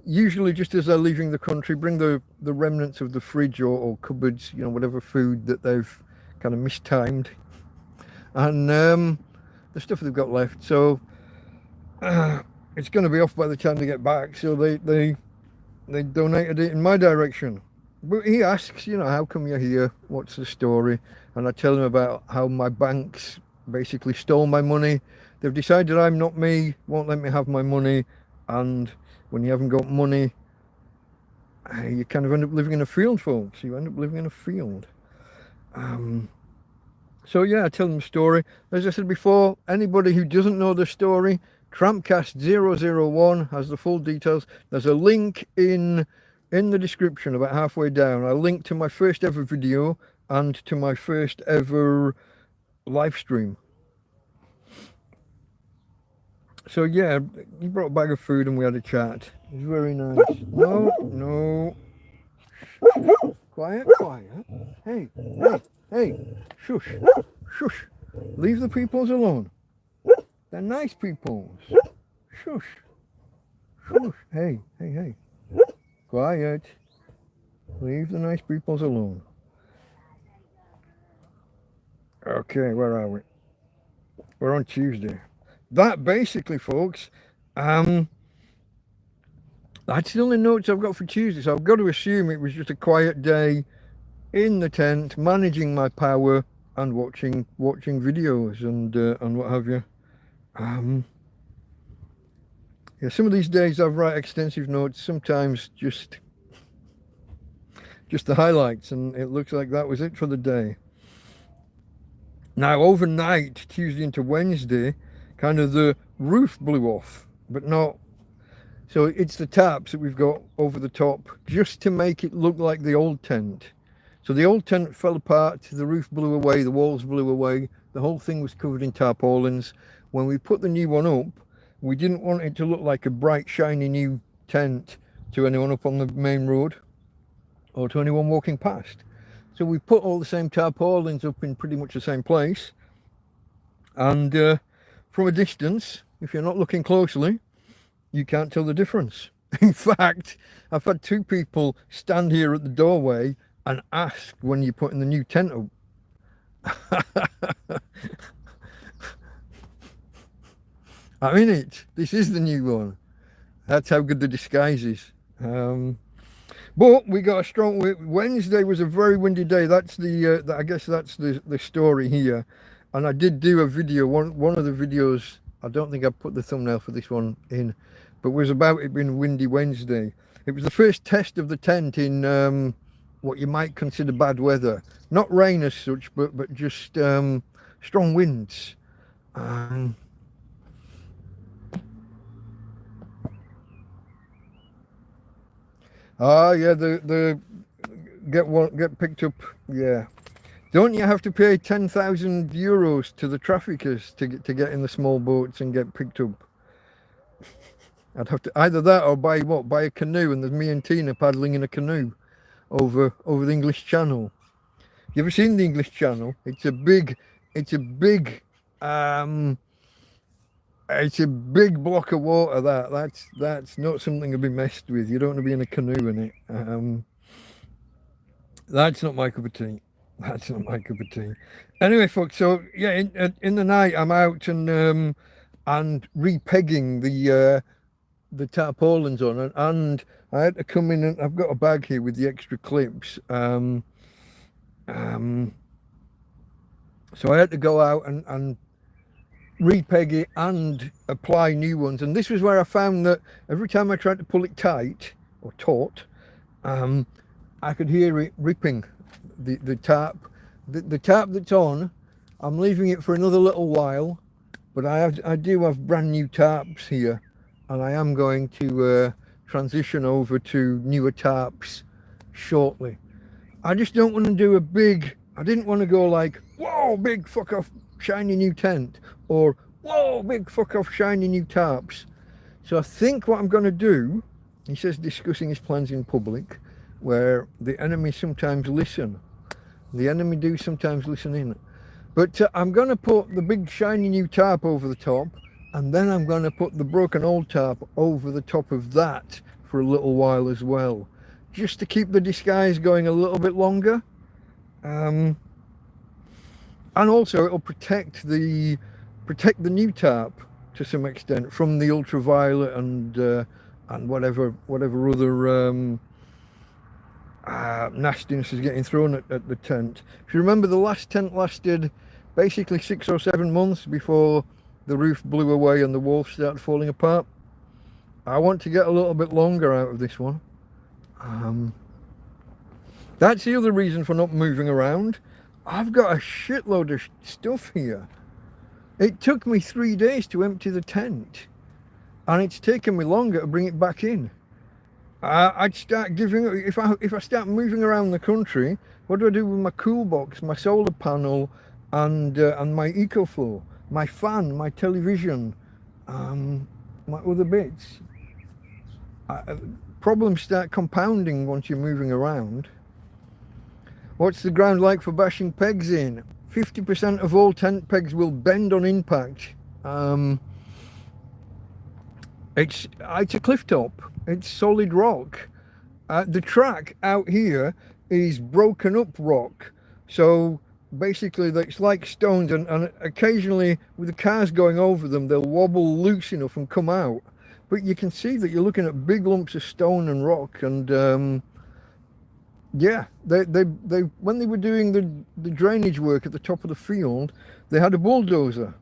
Speaker 1: usually just as they're leaving the country, bring the remnants of the fridge or cupboards, you know, whatever food that they've kind of mistimed, and the stuff they've got left. So it's going to be off by the time they get back. So they donated it in my direction. But he asks, you know, how come you're here? What's the story? And I tell him about how my banks basically stole my money. They've decided I'm not me, won't let me have my money, and when you haven't got money, you kind of end up living in a field, folks. You end up living in a field. So yeah, I tell them the story. As I said before, anybody who doesn't know the story, TrampCast 001 has the full details. There's a link in the description about halfway down. I link to my first ever video and to my first ever live stream. So yeah, he brought a bag of food and we had a chat. It was very nice. No. Quiet. Hey. Shush. Leave the peoples alone. They're nice peoples. Shush. Hey. Quiet. Leave the nice peoples alone. Okay, where are we? We're on Tuesday. That basically, folks, that's the only notes I've got for Tuesday. So I've got to assume it was just a quiet day in the tent, managing my power and watching videos and what have you. Yeah, some of these days I write extensive notes, sometimes just the highlights, and it looks like that was it for the day. Now overnight, Tuesday into Wednesday, kind of the roof blew off, but not, so it's the taps that we've got over the top just to make it look like the old tent. So the old tent fell apart, the roof blew away, the walls blew away, the whole thing was covered in tarpaulins. When we put the new one up, we didn't want it to look like a bright shiny new tent to anyone up on the main road or to anyone walking past. So we put all the same tarpaulins up in pretty much the same place, and from a distance, if you're not looking closely, you can't tell the difference. In fact, I've had two people stand here at the doorway and ask when you're putting the new tent up. I'm in it. This is the new one. That's how good the disguise is. But we got a strong Wednesday was a very windy day. That's the I guess that's the story here. And I did do a video, one of the videos, I don't think I put the thumbnail for this one in, but was about it being windy Wednesday. It was the first test of the tent in what you might consider bad weather. Not rain as such, but just strong winds. Yeah, the get picked up. Yeah, don't you have to pay 10,000 euros to the traffickers to get in the small boats and get picked up? I'd have to either that or buy a canoe, and there's me and Tina paddling in a canoe over the English Channel. You ever seen the English Channel? It's a big block of water. That's not something to be messed with. You don't want to be in a canoe in it. That's not my cup of tea. Anyway, folks. So yeah, in the night I'm out and repegging the tarpaulins on, and I had to come in, and I've got a bag here with the extra clips. So I had to go out and repeg it and apply new ones, and this was where I found that every time I tried to pull it tight or taut, I could hear it ripping. The tarp that's on, I'm leaving it for another little while, but I do have brand new tarps here, and I am going to transition over to newer tarps shortly. I just don't want to do I didn't want to go like, whoa, big fuck off shiny new tent, or whoa, big fuck off shiny new tarps. So I think what I'm going to do, he says discussing his plans in public, where the enemy sometimes listen. The enemy do sometimes listen in. But I'm going to put the big shiny new tarp over the top, and then I'm going to put the broken old tarp over the top of that for a little while as well, just to keep the disguise going a little bit longer. And also it'll protect the new tarp to some extent from the ultraviolet and whatever other nastiness is getting thrown at the tent. If you remember, the last tent lasted basically 6 or 7 months before the roof blew away and the walls started falling apart. I want to get a little bit longer out of this one. That's the other reason for not moving around. I've got a shitload of stuff here. It took me 3 days to empty the tent, and it's taken me longer to bring it back in. I'd start giving, if I start moving around the country, what do I do with my cool box, my solar panel, and my EcoFlow, my fan, my television, my other bits? Problems start compounding once you're moving around. What's the ground like for bashing pegs in? 50% of all tent pegs will bend on impact. It's a cliff top. It's solid rock. The track out here is broken up rock. So basically it's like stones, and occasionally with the cars going over them, they'll wobble loose enough and come out. But you can see that you're looking at big lumps of stone and rock, and yeah, they when they were doing the drainage work at the top of the field, they had a bulldozer,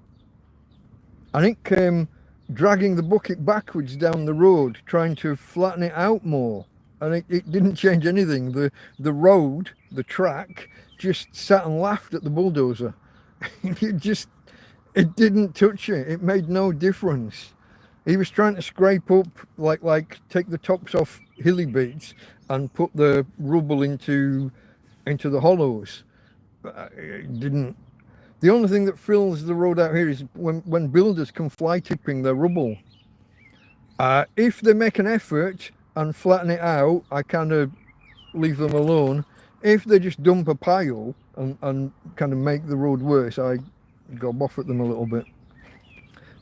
Speaker 1: and it came dragging the bucket backwards down the road, trying to flatten it out more, and it didn't change anything. The road, the track, just sat and laughed at the bulldozer. It didn't touch it. It made no difference. He was trying to scrape up, like take the tops off hilly bits and put the rubble into the hollows. But it didn't. The only thing that fills the road out here is when builders come fly tipping their rubble. If they make an effort and flatten it out, I kind of leave them alone. If they just dump a pile and kind of make the road worse, I gob off at them a little bit.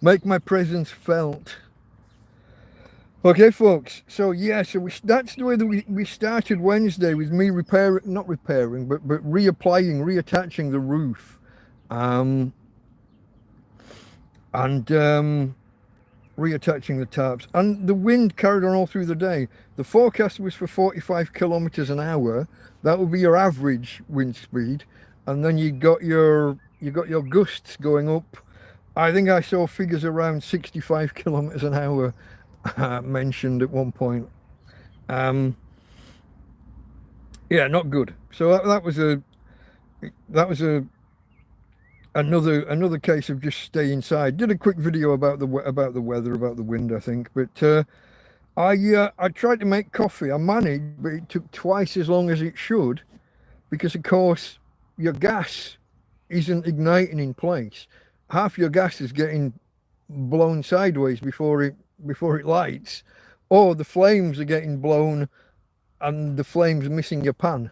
Speaker 1: Make my presence felt. Okay, folks. So yeah, that's the way that we started Wednesday, with me not repairing, but reattaching the roof, and reattaching the tarps. And the wind carried on all through the day. The forecast was for 45 kilometers an hour. That would be your average wind speed, and then you got your gusts going up. I think I saw figures around 65 kilometers an hour mentioned at one point. Yeah, not good. So that was another case of just stay inside. Did a quick video about the weather, about the wind, I think. But I tried to make coffee. I managed, but it took twice as long as it should, because of course your gas isn't igniting in place. Half your gas is getting blown sideways before it lights, or the flames are getting blown and the flames are missing your pan.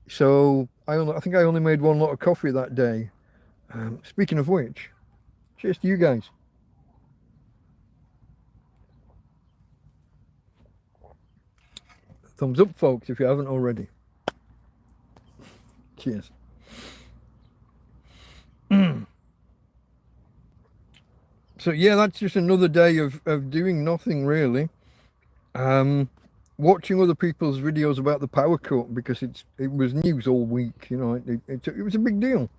Speaker 1: So I think I only made one lot of coffee that day. Speaking of which, cheers to you guys. Thumbs up, folks, if you haven't already. Cheers. So yeah, that's just another day of doing nothing really. Watching other people's videos about the power cut, because it was news all week, you know. It was a big deal,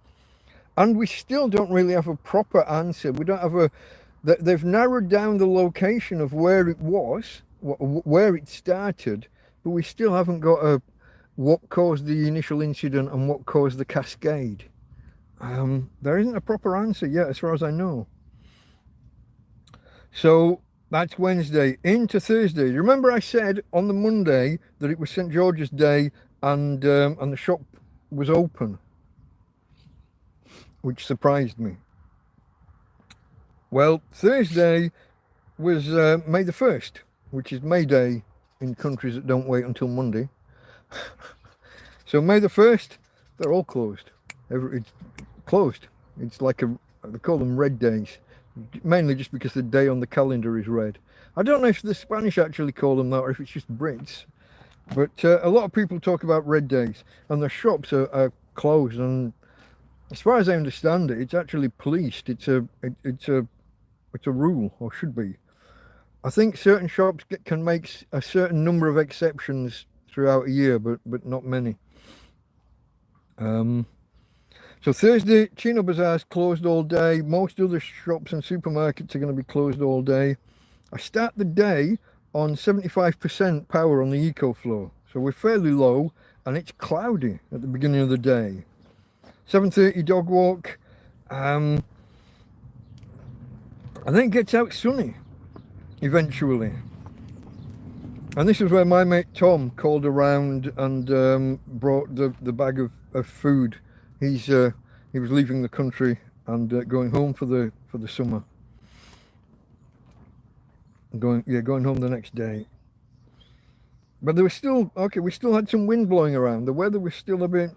Speaker 1: and we still don't really have a proper answer. We don't have they've narrowed down the location of where it was, where it started, but we still haven't got what caused the initial incident and what caused the cascade. There isn't a proper answer yet, as far as I know. So that's Wednesday into Thursday. You remember I said on the Monday that it was St. George's Day and the shop was open, which surprised me. Well, Thursday was May the 1st, which is May Day in countries that don't wait until Monday. So May the 1st, they're all closed. It's closed. It's like they call them red days. mainly just because the day on the calendar is red. I don't know if the Spanish actually call them that or if it's just Brits, but a lot of people talk about red days, and the shops are closed. And as far as I understand it, it's actually policed. It's a rule, or should be. I think certain shops can make a certain number of exceptions throughout a year, but not many. So Thursday, Chino Bazaar's closed all day. Most other shops and supermarkets are going to be closed all day. I start the day on 75% power on the EcoFlow. So we're fairly low, and it's cloudy at the beginning of the day. 7:30 dog walk. And then it gets out sunny eventually. And this is where my mate Tom called around and brought the bag of food. He was leaving the country and going home for the summer. Going home the next day. But there was still okay. We still had some wind blowing around. The weather was still a bit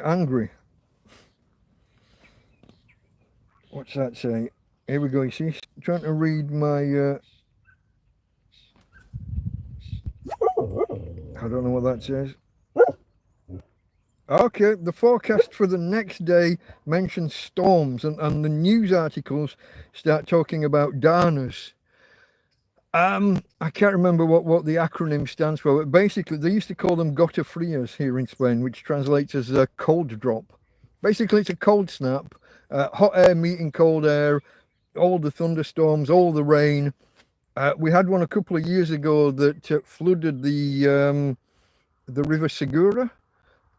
Speaker 1: angry. What's that saying? Here we go. You see, trying to read my. I don't know what that says. Okay, the forecast for the next day mentions storms, and the news articles start talking about darners. I can't remember what the acronym stands for, but basically they used to call them gota frias here in Spain, which translates as a cold drop. Basically, it's a cold snap, hot air meeting cold air, all the thunderstorms, all the rain. We had one a couple of years ago that flooded the River Segura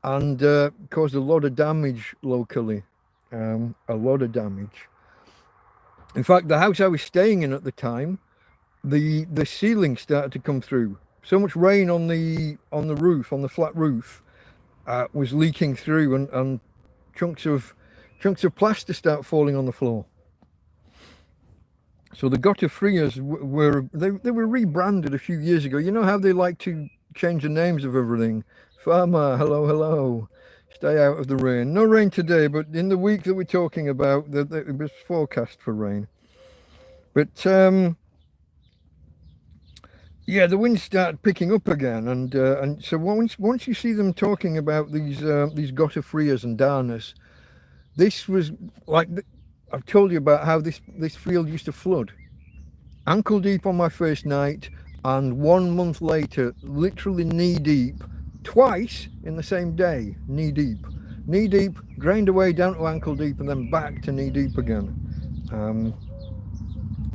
Speaker 1: and caused a lot of damage locally. A lot of damage. In fact, the house I was staying in at the time, the ceiling started to come through. So much rain on the roof, on the flat roof, was leaking through, and chunks of plaster start falling on the floor. So the Gota Frias were rebranded a few years ago. You know how they like to change the names of everything. Farmer, hello. Stay out of the rain. No rain today, but in the week that we're talking about, it was forecast for rain. But yeah, the winds started picking up again, and so once you see them talking about these Gota Frias and darners, this was like I've told you about how this field used to flood, ankle deep on my first night, and 1 month later, literally knee deep, twice in the same day, knee deep, drained away down to ankle deep, and then back to knee deep again.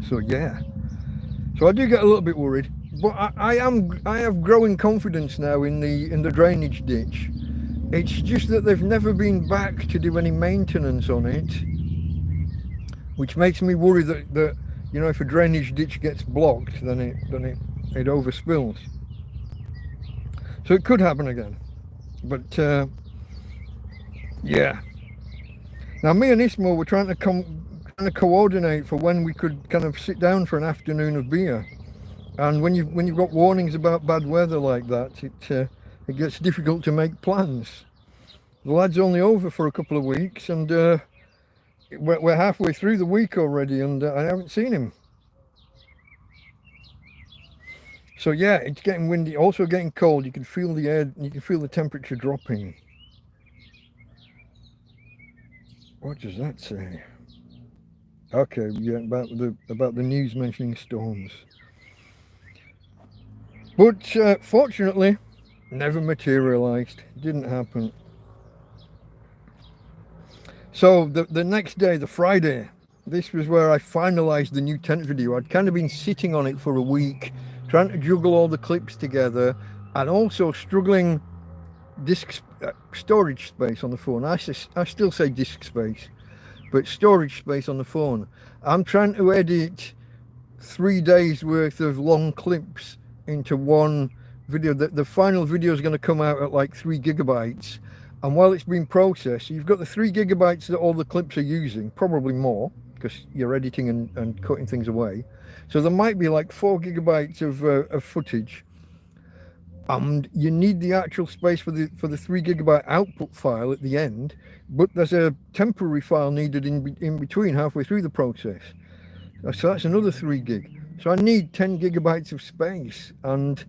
Speaker 1: So yeah, so I do get a little bit worried, but I have growing confidence now in the drainage ditch. It's just that they've never been back to do any maintenance on it, which makes me worry that you know, if a drainage ditch gets blocked, then it overspills. So it could happen again. But yeah. Now me and Ismo were trying to coordinate for when we could kind of sit down for an afternoon of beer. And when you've got warnings about bad weather like that, it gets difficult to make plans. The lad's only over for a couple of weeks, and we're halfway through the week already, and I haven't seen him. So yeah, it's getting windy, also getting cold. You can feel the air, you can feel the temperature dropping. What does that say? Okay, yeah, about the news mentioning storms. But fortunately, never materialized. Didn't happen. So the next day, the Friday, this was where I finalized the new tent video. I'd kind of been sitting on it for a week, trying to juggle all the clips together, and also struggling storage space on the phone. I still say disk space, but storage space on the phone. I'm trying to edit 3 days worth of long clips into one video. The final video is going to come out at like 3 gigabytes, and while it's being processed, you've got the 3 gigabytes that all the clips are using, probably more because you're editing and cutting things away. So there might be like 4 gigabytes of footage, and you need the actual space for the 3 GB output file at the end, but there's a temporary file needed in between, halfway through the process. So that's another 3 gig. So I need 10 GB of space, and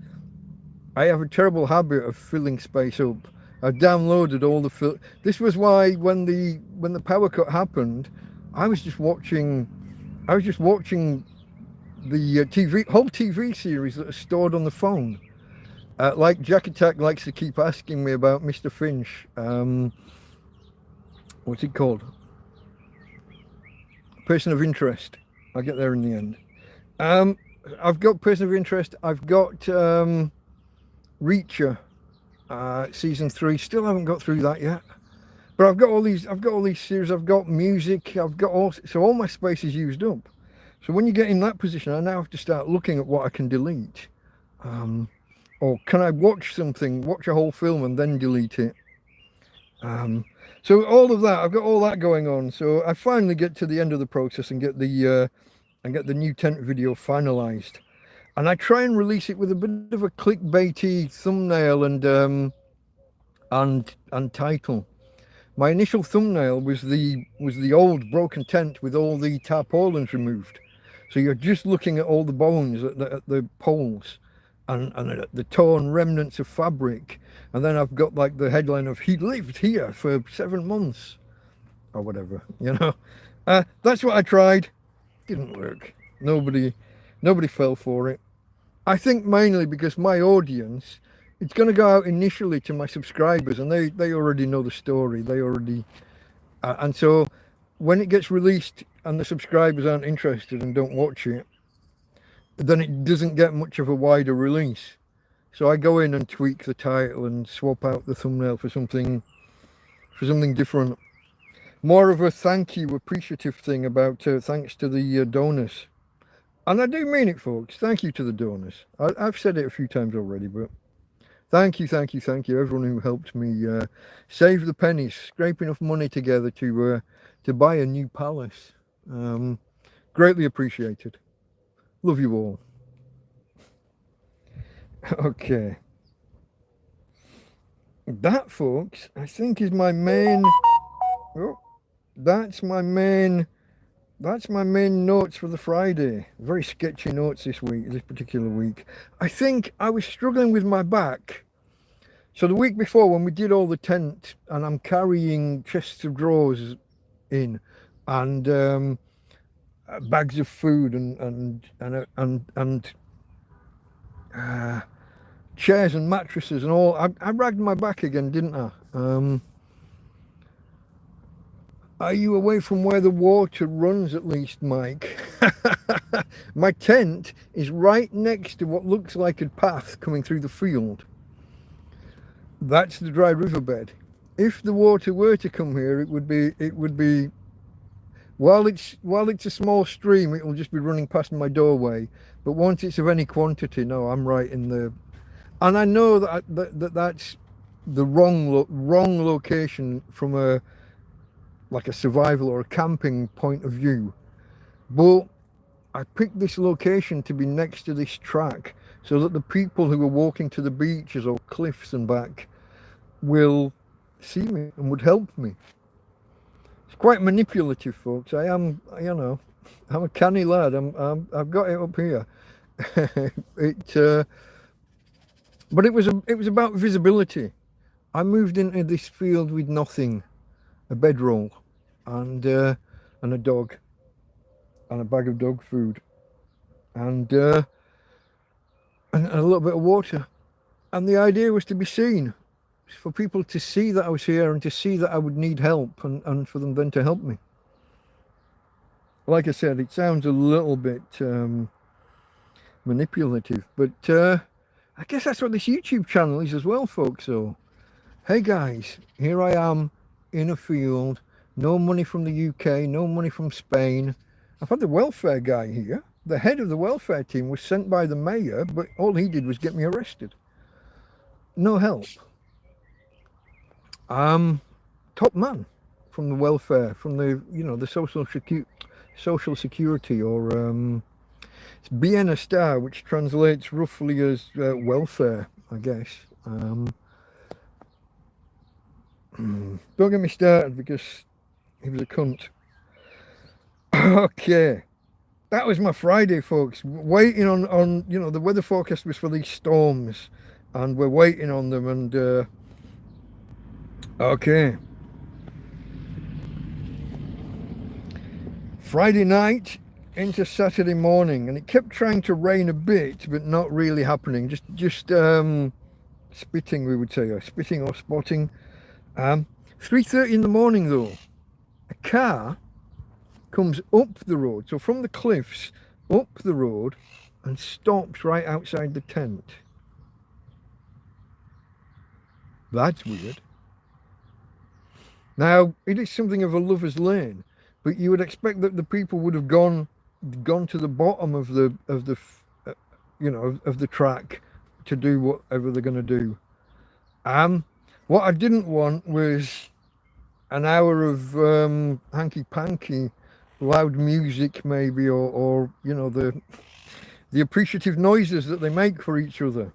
Speaker 1: I have a terrible habit of filling space up. I downloaded all the this was why when the power cut happened, I was just watching the whole TV series that are stored on the phone. Like Jack Attack likes to keep asking me about Mr. Finch. What's it called? Person of Interest. I'll get there in the end. I've got Person of Interest. I've got Reacher, season 3. Still haven't got through that yet. But I've got all these series. I've got music. So all my space is used up. So when you get in that position, I now have to start looking at what I can delete. Or can I watch a whole film and then delete it? So all of that, I've got all that going on. So I finally get to the end of the process and get the new tent video finalized. And I try and release it with a bit of a clickbaity thumbnail and title. My initial thumbnail was the old broken tent with all the tarpaulins removed. So you're just looking at all the bones at the poles and the torn remnants of fabric. And then I've got like the headline of "He lived here for 7 months," or whatever, you know. That's what I tried. Didn't work. Nobody fell for it. I think mainly because my audience, it's going to go out initially to my subscribers, and they already know the story. They already, and so when it gets released and the subscribers aren't interested and don't watch it, then it doesn't get much of a wider release. So I go in and tweak the title and swap out the thumbnail for something different. More of a thank you, appreciative thing about thanks to the donors. And I do mean it, folks. Thank you to the donors. I've said it a few times already, but thank you, everyone who helped me save the pennies, scrape enough money together to buy a new palace. Greatly appreciated. Love you all. Okay. That, folks, I think is my main... Oh, that's my main notes for the Friday. Very sketchy notes this particular week. I think I was struggling with my back. So the week before, when we did all the tent, and I'm carrying chests of drawers in, and bags of food and chairs and mattresses and all, I ragged my back again, didn't I? Are you away from where the water runs, at least, Mike? My tent is right next to what looks like a path coming through the field. That's the dry riverbed. If the water were to come here, it would be while it's a small stream, it will just be running past my doorway. But once it's of any quantity, no, I'm right in the... And I know that's the wrong location from a survival or a camping point of view, but I picked this location to be next to this track so that the people who are walking to the beaches or cliffs and back will see me and would help me. It's quite manipulative, folks. I am, I'm a canny lad. I've got it up here. But it was about visibility. I moved into this field with nothing. A bedroll and a dog and a bag of dog food and a little bit of water, and the idea was to be seen, for people to see that I was here and to see that I would need help, and for them then to help me. Like I said, it sounds a little bit manipulative, but I guess that's what this YouTube channel is as well, folks. So hey guys, here I am in a field, no money from the UK, no money from Spain. I've had the welfare guy here. The head of the welfare team was sent by the mayor, but all he did was get me arrested. No help. Top man from the welfare, from the the social security, or it's Bienestar, which translates roughly as welfare. I guess. Don't get me started because he was a cunt. Okay. That was my Friday, folks. Waiting on the weather forecast was for these storms, and we're waiting on them. And okay, Friday night into Saturday morning, and it kept trying to rain a bit, but not really happening. Just spitting, we would say, or spitting or spotting. 3:30 in the morning, though, a car comes up the road, so from the cliffs up the road, and stops right outside the tent. That's weird. Now, it is something of a lover's lane, but you would expect that the people would have gone to the bottom of the of the track to do whatever they're going to do. What I didn't want was an hour of hanky panky, loud music, maybe, or the appreciative noises that they make for each other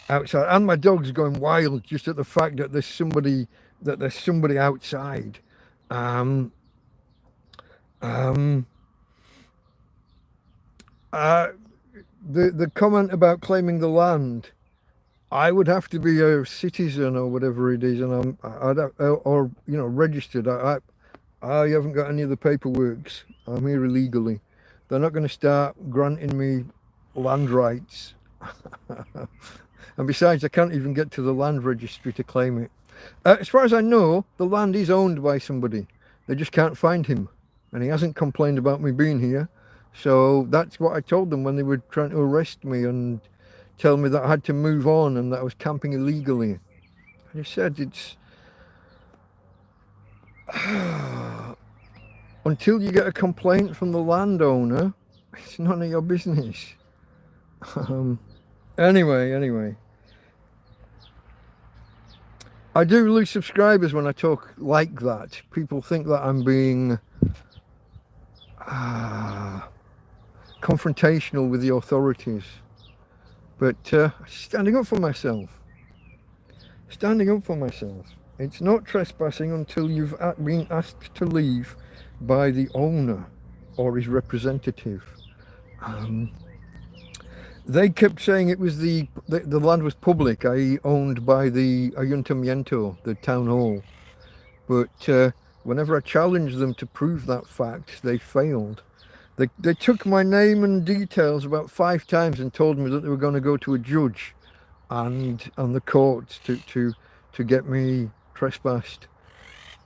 Speaker 1: outside, and my dog's going wild just at the fact that there's somebody outside. Um, um, the comment about claiming the land, I would have to be a citizen or whatever it is, and registered. I haven't got any of the paperwork. I'm here illegally. They're not going to start granting me land rights. And besides, I can't even get to the land registry to claim it. As far as I know, the land is owned by somebody. They just can't find him. And he hasn't complained about me being here. So that's what I told them when they were trying to arrest me and tell me that I had to move on and that I was camping illegally. I just said it's... Until you get a complaint from the landowner, it's none of your business. Anyway. I do lose subscribers when I talk like that. People think that I'm being confrontational with the authorities. But standing up for myself. It's not trespassing until you've been asked to leave by the owner or his representative. They kept saying it was the land was public, i.e. owned by the Ayuntamiento, the town hall. But whenever I challenged them to prove that fact, they failed. They took my name and details about 5 times and told me that they were going to go to a judge and the courts to get me trespassed.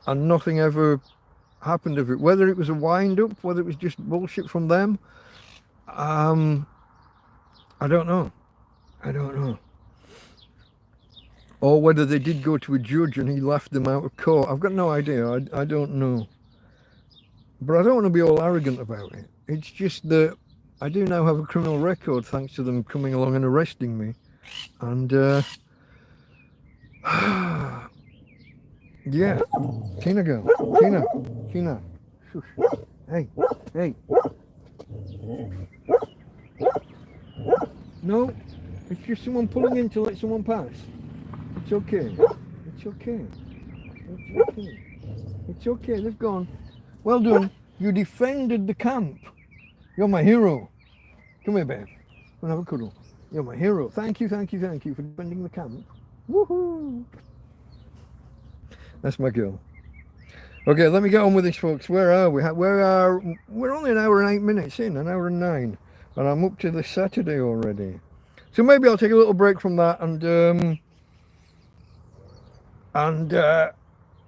Speaker 1: And nothing ever happened of it. Whether it was a wind-up, whether it was just bullshit from them, I don't know. Or whether they did go to a judge and he laughed them out of court. I've got no idea. I don't know. But I don't want to be all arrogant about it. It's just that I do now have a criminal record thanks to them coming along and arresting me. And, yeah. Tina girl. Tina. Shush. Hey. No, it's just someone pulling in to let someone pass. It's okay. It's okay, they've gone. Well done. You defended the camp. You're my hero. Come here, babe. We'll have a cuddle. You're my hero. Thank you for defending the camp. Woohoo! That's my girl. Okay, let me get on with this, folks. Where are we? We're only an hour and 8 minutes in, an hour and 9. And I'm up to the Saturday already. So maybe I'll take a little break from that and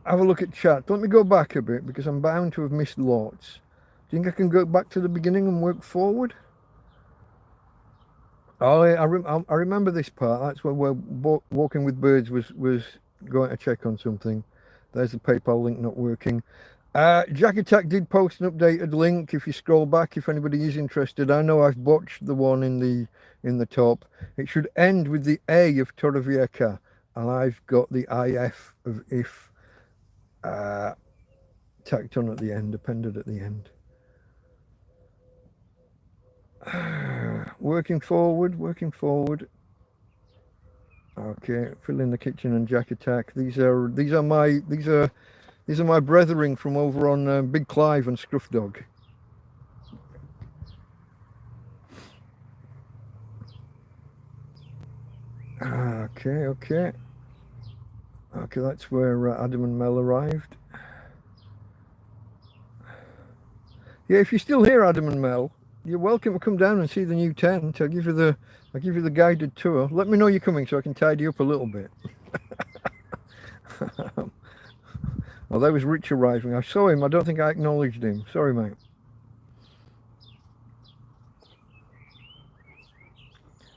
Speaker 1: have a look at chat. Let me go back a bit because I'm bound to have missed lots. Do you think I can go back to the beginning and work forward? Oh, I remember this part. That's when Walking with Birds was going to check on something. There's the PayPal link not working. Jack Attack did post an updated link. If you scroll back, if anybody is interested, I know I've botched the one in the top. It should end with the A of Torrevieja, and I've got the IF of if tacked on at the end, appended at the end. Working forward. Okay, fill in the kitchen and Jack Attack. These are my brethren from over on Big Clive and Scruff Dog. Okay, that's where Adam and Mel arrived. Yeah, if you're still here, Adam and Mel, you're welcome to come down and see the new tent. I'll give you the guided tour. Let me know you're coming so I can tidy up a little bit. Oh, there was Rich arriving. I saw him. I don't think I acknowledged him. Sorry, mate.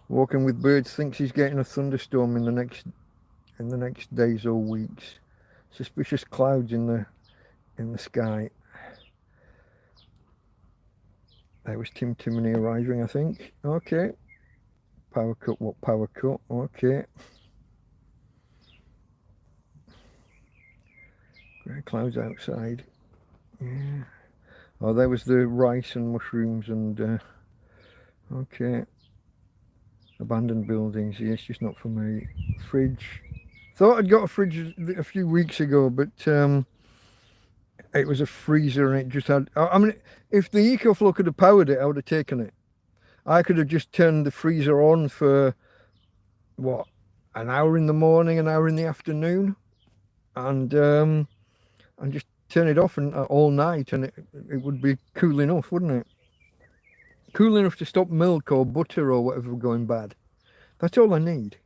Speaker 1: Walking with Birds thinks he's getting a thunderstorm in the next days or weeks. Suspicious clouds in the sky. There was Tim Timoney arriving, I think. Okay. Power cut, what power cut? Okay. Grey clouds outside. Yeah. Oh, there was the rice and mushrooms and okay. Abandoned buildings. Yes, just not for me. Fridge. Thought I'd got a fridge a few weeks ago, but it was a freezer and it just had. I mean, if the EcoFlow could have powered it, I would have taken it. I could have just turned the freezer on for what, an hour in the morning, an hour in the afternoon, and just turn it off and all night, and it would be cool enough, wouldn't it? Cool enough to stop milk or butter or whatever going bad. That's all I need.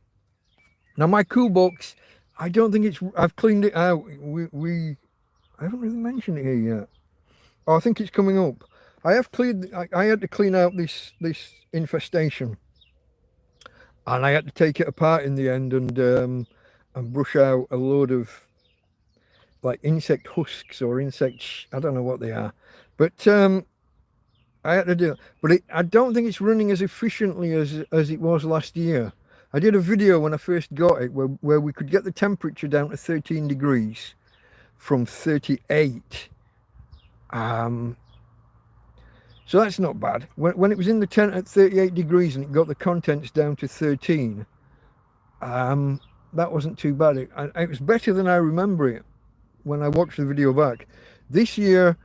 Speaker 1: Now my cool box, I don't think it's. I've cleaned it out. I haven't really mentioned it here yet. Oh, I think it's coming up. I have cleared. I had to clean out this infestation, and I had to take it apart in the end and brush out a load of like insect husks or insect. I don't know what they are, but I had to do it. But I don't think it's running as efficiently as it was last year. I did a video when I first got it where we could get the temperature down to 13 degrees from 38. So that's not bad. When it was in the tent at 38 degrees and it got the contents down to 13, that wasn't too bad. It was better than I remember it when I watched the video back. This year,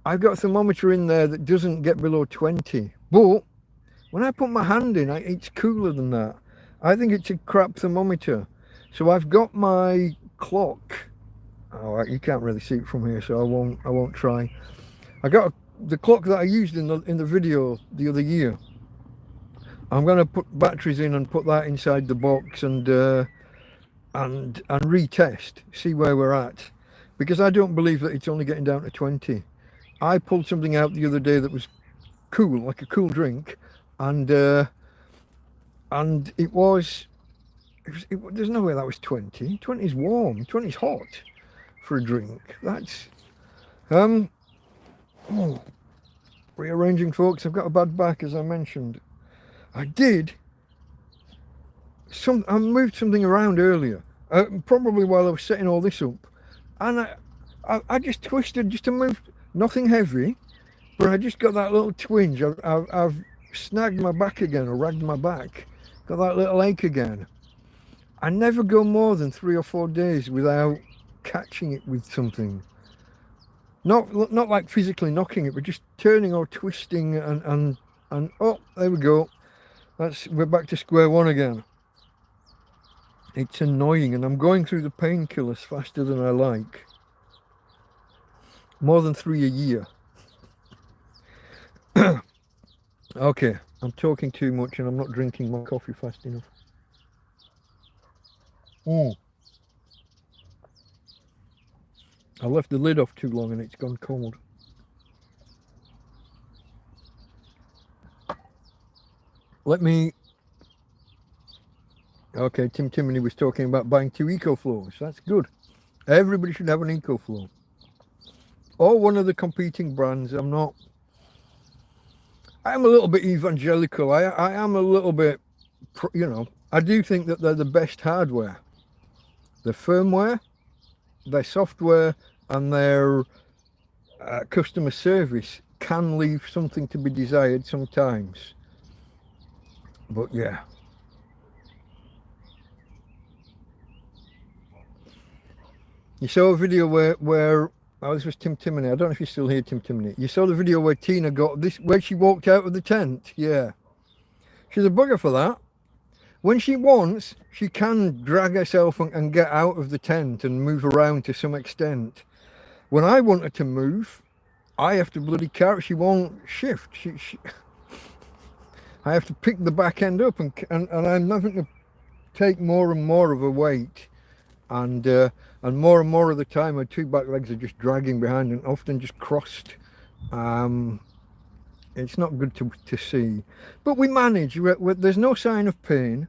Speaker 1: I've got a thermometer in there that doesn't get below 20. But when I put my hand in, it's cooler than that. I think it's a crap thermometer. So I've got my clock. Oh, you can't really see it from here, so I won't try. I got the clock that I used in the video the other year. I'm going to put batteries in and put that inside the box and retest, see where we're at, because I don't believe that it's only getting down to 20. I pulled something out the other day that was cool, like a cool drink, and it was there's no way that was 20. 20 is warm. 20 is hot for a drink. That's rearranging, folks. I've got a bad back, as I mentioned. I moved something around earlier, probably while I was setting all this up, and I just twisted just to move. Nothing heavy, but I just got that little twinge. I've snagged my back again, or ragged my back. Got that little ache again. I never go more than 3 or 4 days without catching it with something. Not like physically knocking it, but just turning or twisting and oh, there we go. We're back to square one again. It's annoying, and I'm going through the painkillers faster than I like. More than 3 a year. Okay, I'm talking too much and I'm not drinking my coffee fast enough. I left the lid off too long and it's gone cold. Okay, Tim Timoney was talking about buying 2 EcoFlows. That's good. Everybody should have an EcoFlow. Or one of the competing brands. I'm a little bit evangelical. I am a little bit, I do think that they're the best hardware. Their firmware, their software, and their customer service can leave something to be desired sometimes. But yeah. You saw a video where oh, this was Tim Timony. I don't know if you're still here, Tim Timony. You saw the video where Tina got this, where she walked out of the tent. Yeah, she's a bugger for that. When she wants, she can drag herself and get out of the tent and move around to some extent. When I want her to move, I have to bloody carry. She won't shift. I have to pick the back end up, and I'm having to take more and more of her weight, and more of the time her two back legs are just dragging behind and often just crossed. It's not good to see, but we manage. There's no sign of pain.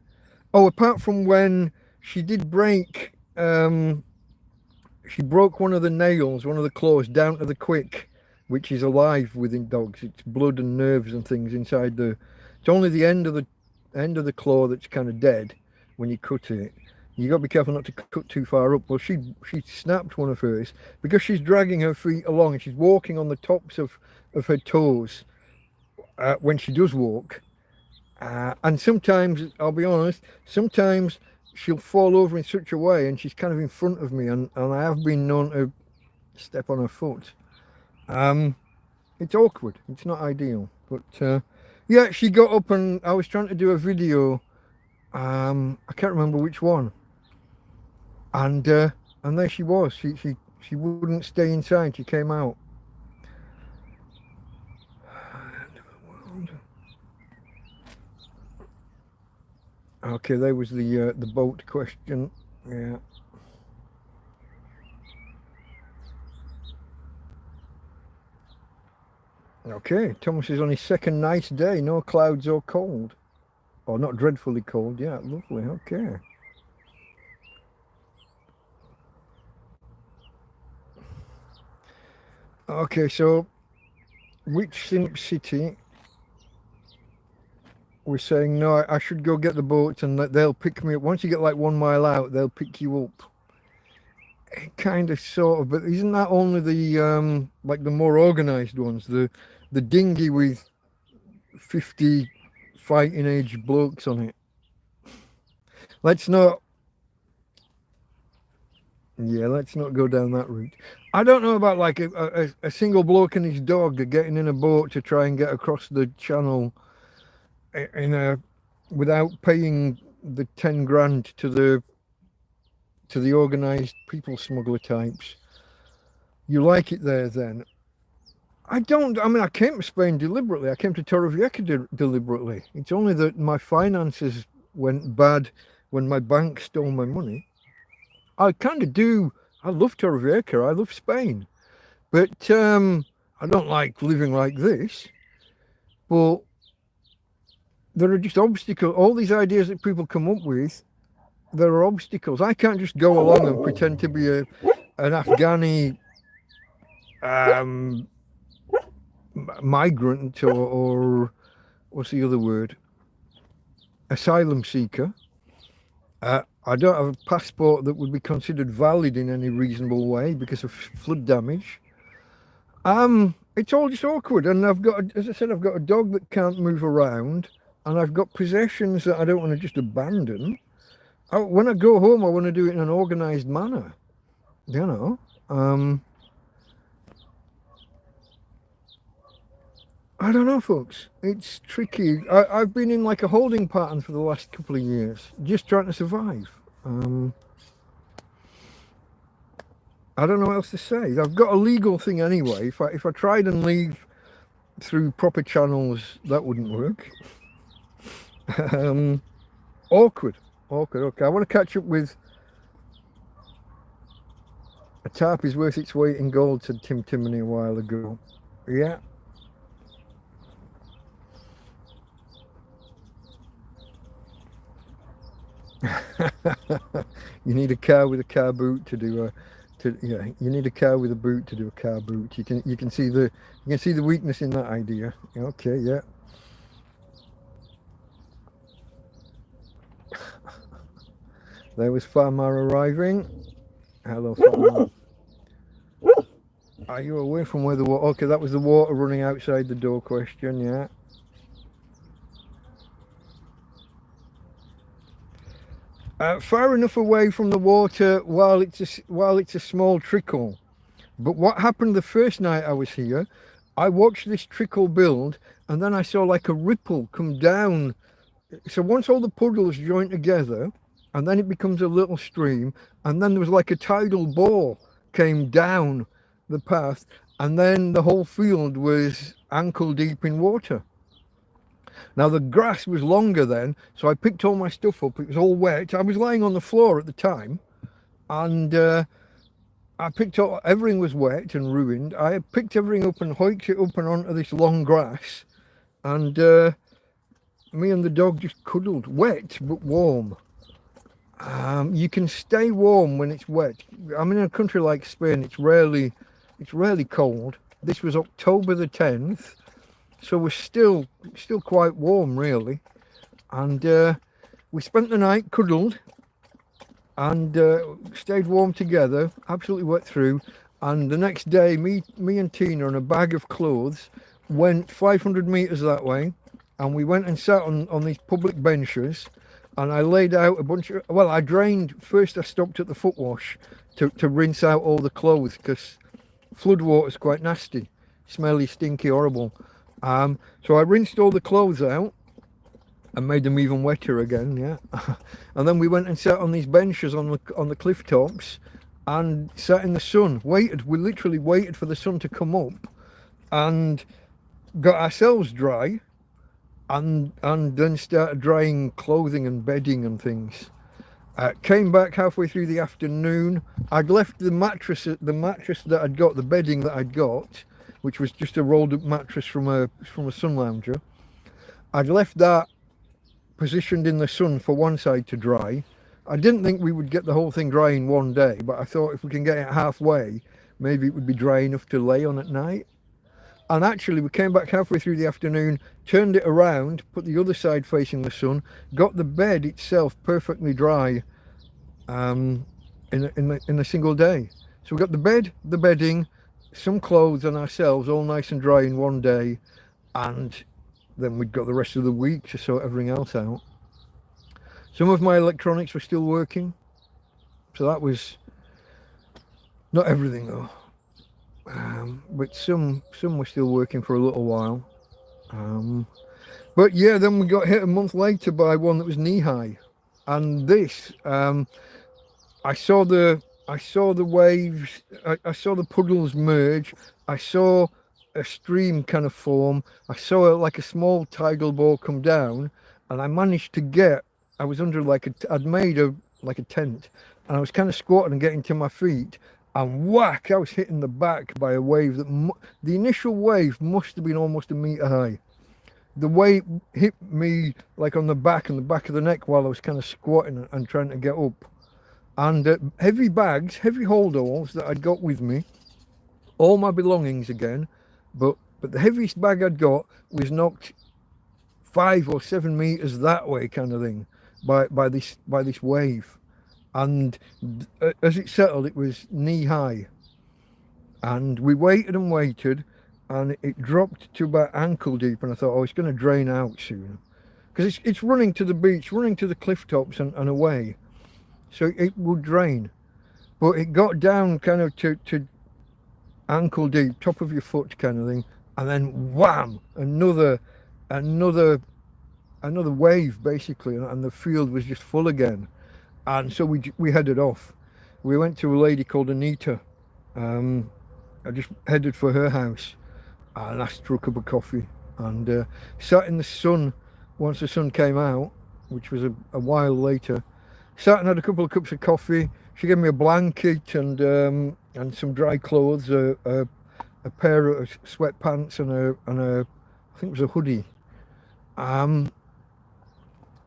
Speaker 1: Oh, apart from when she did break, she broke one of the nails, one of the claws down to the quick, which is alive within dogs. It's blood and nerves and things inside the. It's only the end of the claw that's kind of dead when you cut it. You got to be careful not to cut too far up. Well, she snapped one of hers because she's dragging her feet along and she's walking on the tops of her toes when she does walk. And sometimes, I'll be honest, sometimes she'll fall over in such a way and she's kind of in front of me, and I have been known to step on her foot. It's awkward. It's not ideal. But yeah, she got up and I was trying to do a video. I can't remember which one. And there she was. She wouldn't stay inside. She came out. Okay, there was the boat question. Yeah. Okay, Thomas is on his second nice day. No clouds or cold. Or not dreadfully cold. Yeah, lovely. Okay. Okay, so which Simp City? We're saying no, I should go get the boats and they'll pick me up. Once you get like 1 mile out, they'll pick you up. Kind of, sort of, but isn't that only the like the more organized ones? The dinghy with 50 fighting age blokes on it. Let's not. Yeah, let's not go down that route. I don't know about like a single bloke and his dog getting in a boat to try and get across the channel without paying the 10 grand to the organized people smuggler types. You like it there then? I don't. I mean, I came to Spain deliberately. I came to Torrevieja deliberately. It's only that my finances went bad when my bank stole my money. I kind of do. I love Torrevieja. I love Spain, but I don't like living like this. But there are just obstacles. All these ideas that people come up with, there are obstacles. I can't just go along and pretend to be an Afghani migrant or what's the other word? Asylum seeker. I don't have a passport that would be considered valid in any reasonable way because of flood damage. It's all just awkward, and I've got, as I said, I've got a dog that can't move around, and I've got possessions that I don't want to just abandon. When I go home, I want to do it in an organised manner, you know. I don't know, folks. It's tricky. I've been in like a holding pattern for the last couple of years, just trying to survive. I don't know what else to say. I've got a legal thing anyway. If I tried and leave through proper channels, that wouldn't work. Awkward. Okay, I want to catch up with. A tarp is worth its weight in gold, said Tim Timony a while ago. Yeah. You need a car with a car boot to do yeah, you need a car with a boot to do a car boot. You can see the weakness in that idea. Okay, yeah. There was Farmer arriving. Hello, Farmer. Are you away from where the water? Okay, that was the water running outside the door question, yeah. Far enough away from the water while it's a small trickle. But what happened the first night I was here, I watched this trickle build, and then I saw like a ripple come down. So once all the puddles join together, and then it becomes a little stream, and then there was like a tidal bore came down the path, and then the whole field was ankle deep in water. Now the grass was longer then, so I picked all my stuff up. It was all wet. I was lying on the floor at the time, and I picked up everything was wet and ruined. I picked everything up and hiked it up and onto this long grass, and me and the dog just cuddled, wet but warm. You can stay warm when it's wet. I'm in a country like Spain. It's rarely cold. This was October the 10th, so we're still quite warm really. And we spent the night cuddled and stayed warm together, absolutely wet through. And the next day, me and Tina and a bag of clothes went 500 meters that way, and we went and sat on these public benches, and I laid out a bunch of, well, I drained, first I stopped at the foot wash to rinse out all the clothes, because flood water is quite nasty, smelly, stinky, horrible. So I rinsed all the clothes out and made them even wetter again, yeah. And then we went and sat on these benches on the cliff tops and sat in the sun, waited, we literally waited for the sun to come up and got ourselves dry, and then started drying clothing and bedding and things. Came back halfway through the afternoon. I'd left the mattress that I'd got, the bedding that I'd got, which was just a rolled up mattress from a sun lounger. I'd left that positioned in the sun for one side to dry. I didn't think we would get the whole thing dry in one day, but I thought if we can get it halfway, maybe it would be dry enough to lay on at night. And actually we came back halfway through the afternoon, turned it around, put the other side facing the sun, got the bed itself perfectly dry in a single day. So we got the bed, the bedding, some clothes and ourselves all nice and dry in one day, and then we'd got the rest of the week to sort everything else out. Some of my electronics were still working, so that was not everything though. But some were still working for a little while. But yeah, then we got hit a month later by one that was knee high, and this I saw the waves, I saw the puddles merge, I saw a stream kind of form, I saw like a small tidal bore come down, and I managed to get, I was under I'd made a tent, and I was kind of squatting and getting to my feet, and whack, I was hitting the back by a wave that, the initial wave must have been almost a metre high. The wave hit me like on the back and the back of the neck while I was kind of squatting and trying to get up. And heavy bags, heavy holdalls that I'd got with me, all my belongings again, but the heaviest bag I'd got was knocked 5 or 7 meters that way, kind of thing, by this wave. And as it settled, it was knee high, and we waited and waited, and it dropped to about ankle deep, and I thought, oh, it's going to drain out soon, because it's running to the beach, running to the cliff tops and away, so it would drain. But it got down kind of to ankle deep, top of your foot kind of thing, and then wham, another wave basically, and the field was just full again. And so we headed off. We went to a lady called Anita. I just headed for her house, and asked for a cup of coffee, and sat in the sun once the sun came out, which was a while later. Sat and had a couple of cups of coffee. She gave me a blanket and some dry clothes, a pair of sweatpants and a I think it was a hoodie.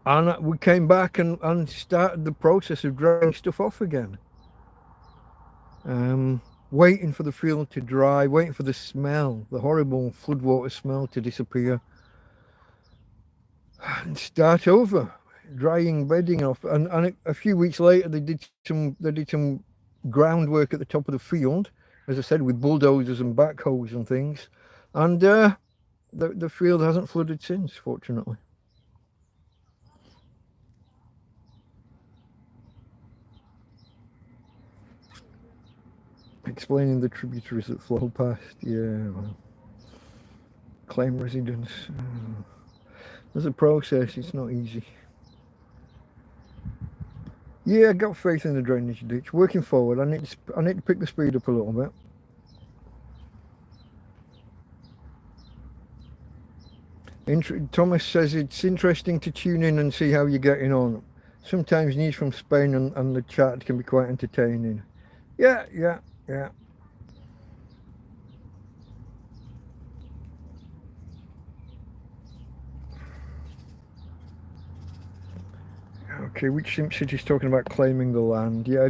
Speaker 1: And we came back and started the process of drying stuff off again. Waiting for the field to dry, waiting for the smell, the horrible floodwater smell to disappear. And start over, drying bedding off. And a few weeks later they did some groundwork at the top of the field, as I said, with bulldozers and backhoes and things. And the field hasn't flooded since, fortunately. Explaining the tributaries that flow past. Yeah, well, claim residence. There's a process. It's not easy. Yeah, I got faith in the drainage ditch. Working forward, I need to pick the speed up a little bit. Thomas says it's interesting to tune in and see how you're getting on. Sometimes news from Spain and the chat can be quite entertaining. Yeah. Okay, which city's talking about claiming the land? Yeah,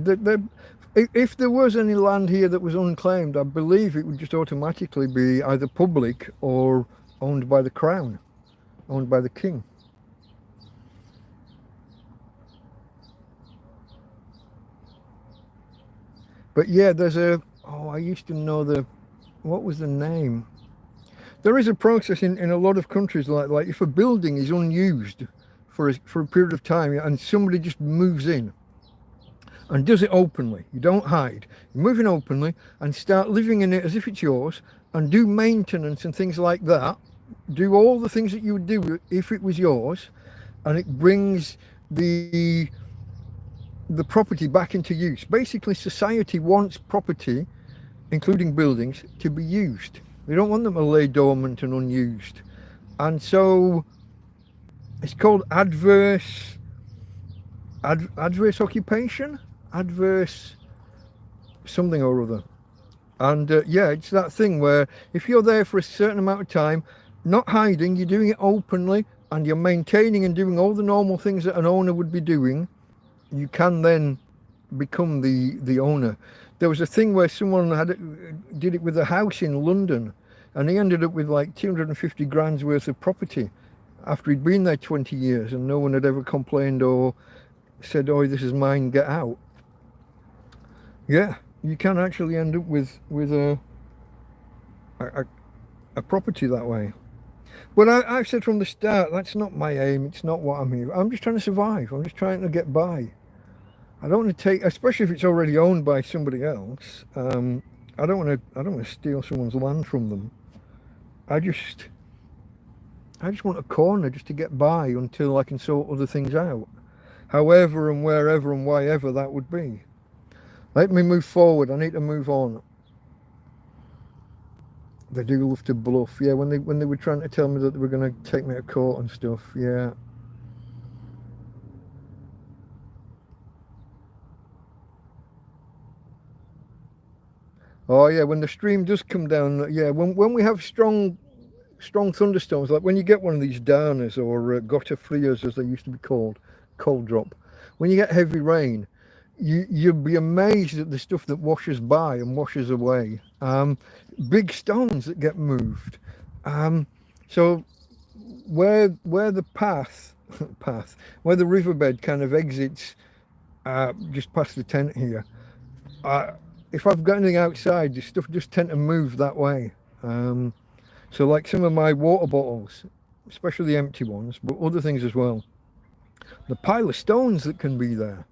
Speaker 1: if there was any land here that was unclaimed, I believe it would just automatically be either public or owned by the crown, owned by the king. But yeah, there's I used to know what was the name? There is a process in a lot of countries like if a building is unused for a period of time and somebody just moves in and does it openly, you don't hide, you move in openly and start living in it as if it's yours and do maintenance and things like that, do all the things that you would do if it was yours, and it brings the property back into use. Basically, society wants property, including buildings, to be used. They don't want them to lay dormant and unused. And so it's called adverse occupation, adverse something or other. And yeah, it's that thing where if you're there for a certain amount of time, not hiding, you're doing it openly and you're maintaining and doing all the normal things that an owner would be doing, you can then become the owner. There was a thing where someone did it with a house in London, and he ended up with like 250 grand's worth of property after he'd been there 20 years and no one had ever complained or said, oh, this is mine, get out. Yeah, you can actually end up with a property that way. But I've said from the start, that's not my aim. It's not what I'm here. I'm just trying to survive. I'm just trying to get by. I don't want to take, especially if it's already owned by somebody else. I don't want to steal someone's land from them. I just want a corner just to get by until I can sort other things out, however and wherever and why ever that would be. Let me move forward. I need to move on. They do love to bluff. Yeah, when they were trying to tell me that they were going to take me to court and stuff. Yeah. Oh yeah, when the stream does come down, yeah, when we have strong thunderstorms, like when you get one of these downers or gutter fleers as they used to be called, cold drop, when you get heavy rain, you'll be amazed at the stuff that washes by and washes away. Big stones that get moved. So where the path, where the riverbed kind of exits just past the tent here, if I've got anything outside, the stuff just tend to move that way. So like some of my water bottles, especially the empty ones, but other things as well. The pile of stones that can be there.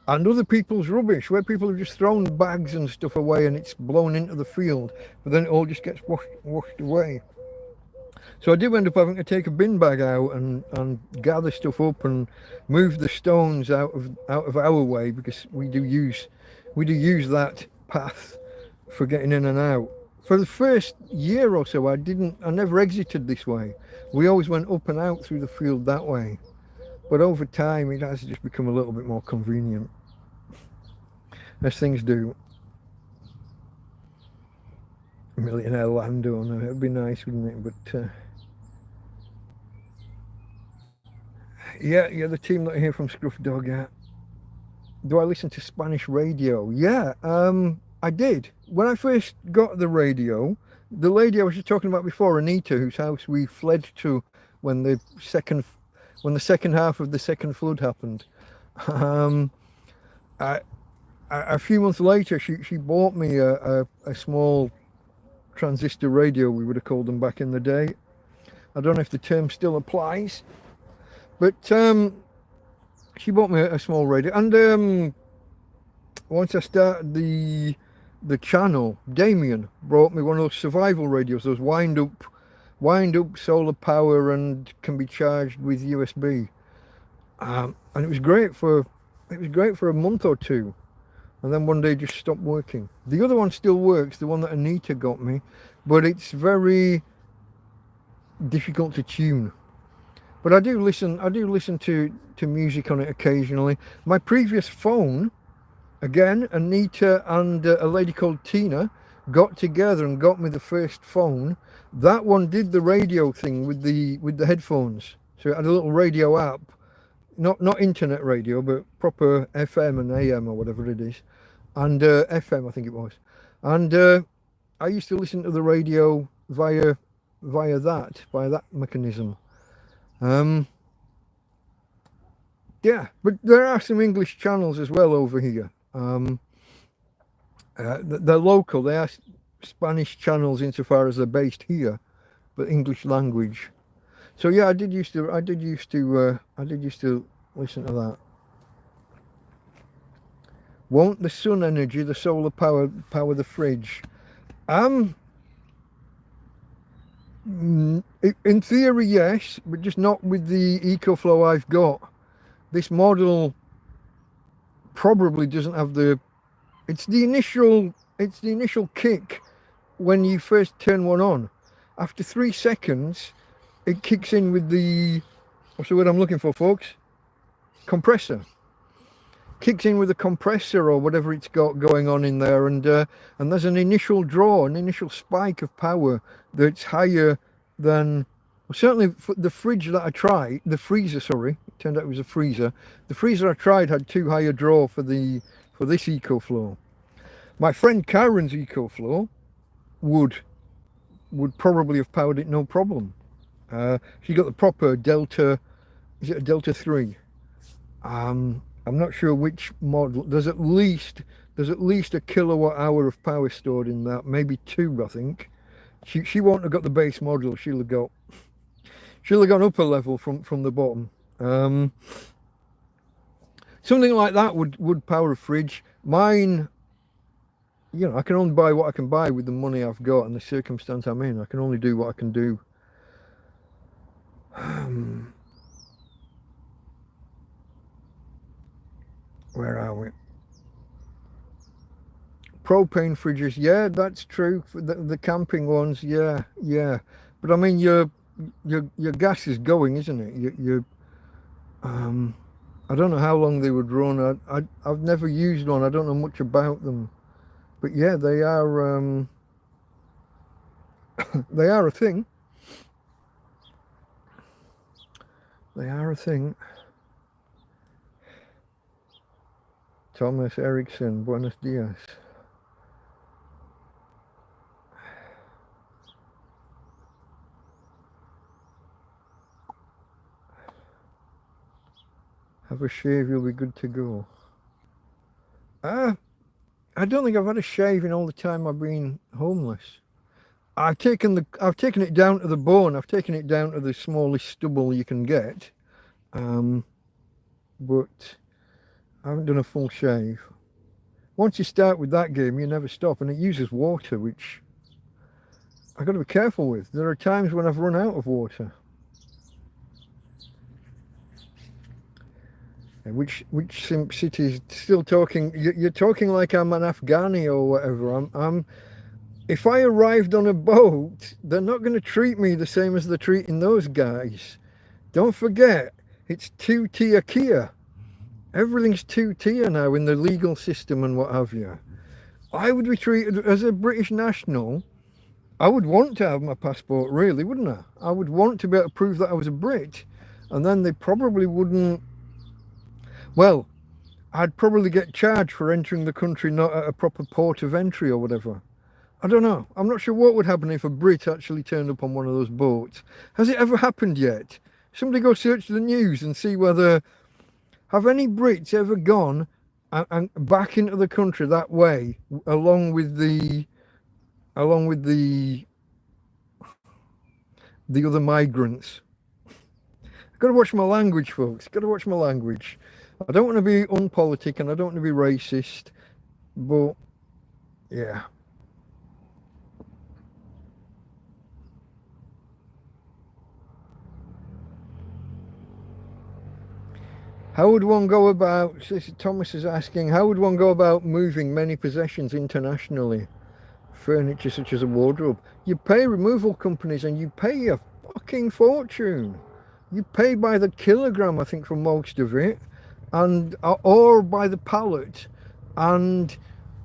Speaker 1: And other people's rubbish, where people have just thrown bags and stuff away and it's blown into the field, but then it all just gets washed away. So I do end up having to take a bin bag out and gather stuff up and move the stones out of our way, because we do use that path for getting in and out. For the first year or so, I never exited this way. We always went up and out through the field that way. But over time, it has just become a little bit more convenient, as things do. A millionaire landowner, it'd be nice, wouldn't it? But yeah, the team that I hear from Scruff Dog. Do I listen to Spanish radio? Yeah, I did. When I first got the radio, the lady I was just talking about before, Anita, whose house we fled to when the second half of the second flood happened, a few months later, she bought me a small transistor radio, we would have called them back in the day. I don't know if the term still applies, but she bought me a small radio, and once I started the the channel, Damien brought me one of those survival radios, those wind up solar power and can be charged with USB. And it was great for a month or two, and then one day it just stopped working. The other one still works, the one that Anita got me, but it's very difficult to tune. But I do listen to music on it occasionally. My previous phone, again, Anita and a lady called Tina got together and got me the first phone. That one did the radio thing with the headphones. So it had a little radio app, not internet radio, but proper FM and AM or whatever it is, and FM I think it was. And I used to listen to the radio via that mechanism. Yeah, but there are some English channels as well over here. They're local. They are Spanish channels insofar as they're based here, but English language. So yeah, I did used to listen to that. Won't the sun energy, the solar power the fridge? In theory, yes, but just not with the EcoFlow I've got. This model probably doesn't have the. It's the initial kick when you first turn one on. After 3 seconds, it kicks in with the. What's the word I'm looking for, folks? Compressor. Kicks in with a compressor or whatever it's got going on in there, and there's an initial draw, an initial spike of power that's higher than, well, certainly the fridge that I tried, the freezer, sorry, it turned out it was a freezer. The freezer I tried had too high a draw for this EcoFlow. My friend Karen's EcoFlow would probably have powered it no problem. She got the proper Delta, is it a Delta 3? I'm not sure which model. There's at least a kilowatt hour of power stored in that, maybe 2, I think. She won't have got the base model. She'll have gone upper level from the bottom. Something like that would power a fridge. Mine, I can only buy what I can buy with the money I've got and the circumstance I'm in. I can only do what I can do. Where are we? Propane fridges, yeah, that's true. For the camping ones, yeah. But I mean, your gas is going, isn't it? I don't know how long they would run. I've never used one. I don't know much about them, but yeah, they are they are a thing. They are a thing. Thomas Erickson, buenos dias. Have a shave, you'll be good to go. I don't think I've had a shave in all the time I've been homeless. I've taken it down to the bone. I've taken it down to the smallest stubble you can get. But I haven't done a full shave. Once you start with that game, you never stop, and it uses water, which I've got to be careful with. There are times when I've run out of water. Which city is still talking? You're talking like I'm an Afghani or whatever. If I arrived on a boat, they're not going to treat me the same as they're treating those guys. Don't forget, it's 2-tier Kia. Everything's 2-tier now in the legal system and what have you. I would be treated as a British national. I would want to have my passport, really, wouldn't I? I would want to be able to prove that I was a Brit. And then they probably wouldn't. Well, I'd probably get charged for entering the country not at a proper port of entry or whatever. I don't know. I'm not sure what would happen if a Brit actually turned up on one of those boats. Has it ever happened yet? Somebody go search the news and see whether... Have any Brits ever gone and back into the country that way, along with the other migrants? I've got to watch my language, folks. Got to watch my language. I don't want to be unpolitic and I don't want to be racist, but Yeah. How would one go about, Thomas is asking, how would one go about moving many possessions internationally? Furniture such as a wardrobe. You pay removal companies and you pay a fucking fortune. You pay by the kilogram, I think, for most of it, and or by the pallet, and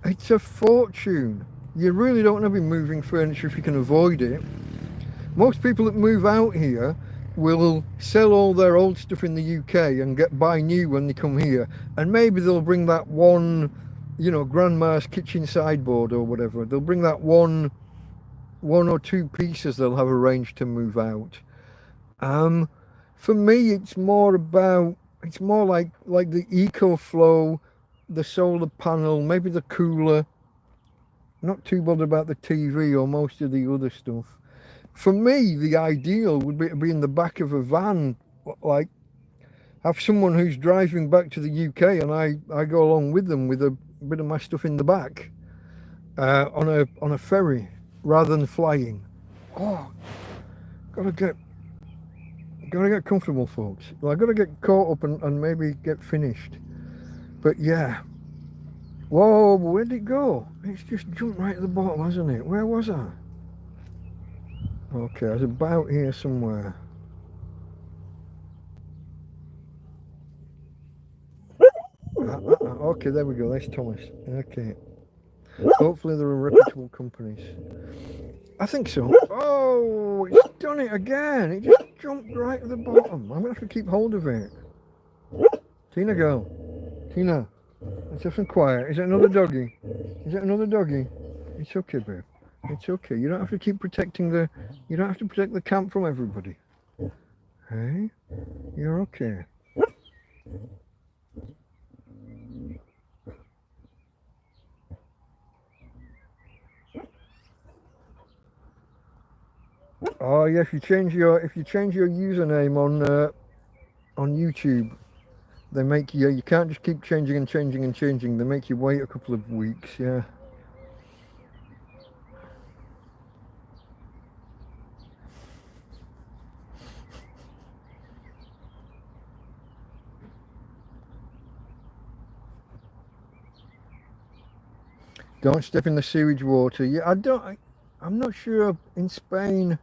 Speaker 1: it's a fortune. You really don't want to be moving furniture if you can avoid it. Most people that move out here will sell all their old stuff in the UK and buy new when they come here, and maybe they'll bring that one, grandma's kitchen sideboard or whatever. They'll bring that one or two pieces they'll have arranged to move out. For me, it's more like the EcoFlow, the solar panel, maybe the cooler. Not too bothered about the TV or most of the other stuff. For me, the ideal would be to be in the back of a van, like have someone who's driving back to the UK and I go along with them with a bit of my stuff in the back on a ferry rather than flying. Oh, gotta get comfortable, folks. Well, I gotta get caught up and maybe get finished. But yeah. Whoa, where'd it go? It's just jumped right at the bottom, hasn't it? Where was I? Okay, I was about here somewhere. Okay, there we go. That's Thomas. Okay. Hopefully there are reputable companies. I think so. Oh, it's done it again. It just jumped right at the bottom. I'm going to have to keep hold of it. Tina, girl. Tina, let's have some quiet. Is that another doggy? Is that another doggy? It's okay, babe. It's okay. You don't have to keep protecting you don't have to protect the camp from everybody. Hey, you're okay. Oh yeah, if you change your username on YouTube, they make you can't just keep changing and changing and changing. They make you wait a couple of weeks. Yeah. Don't step in the sewage water. Yeah, I'm not sure in Spain.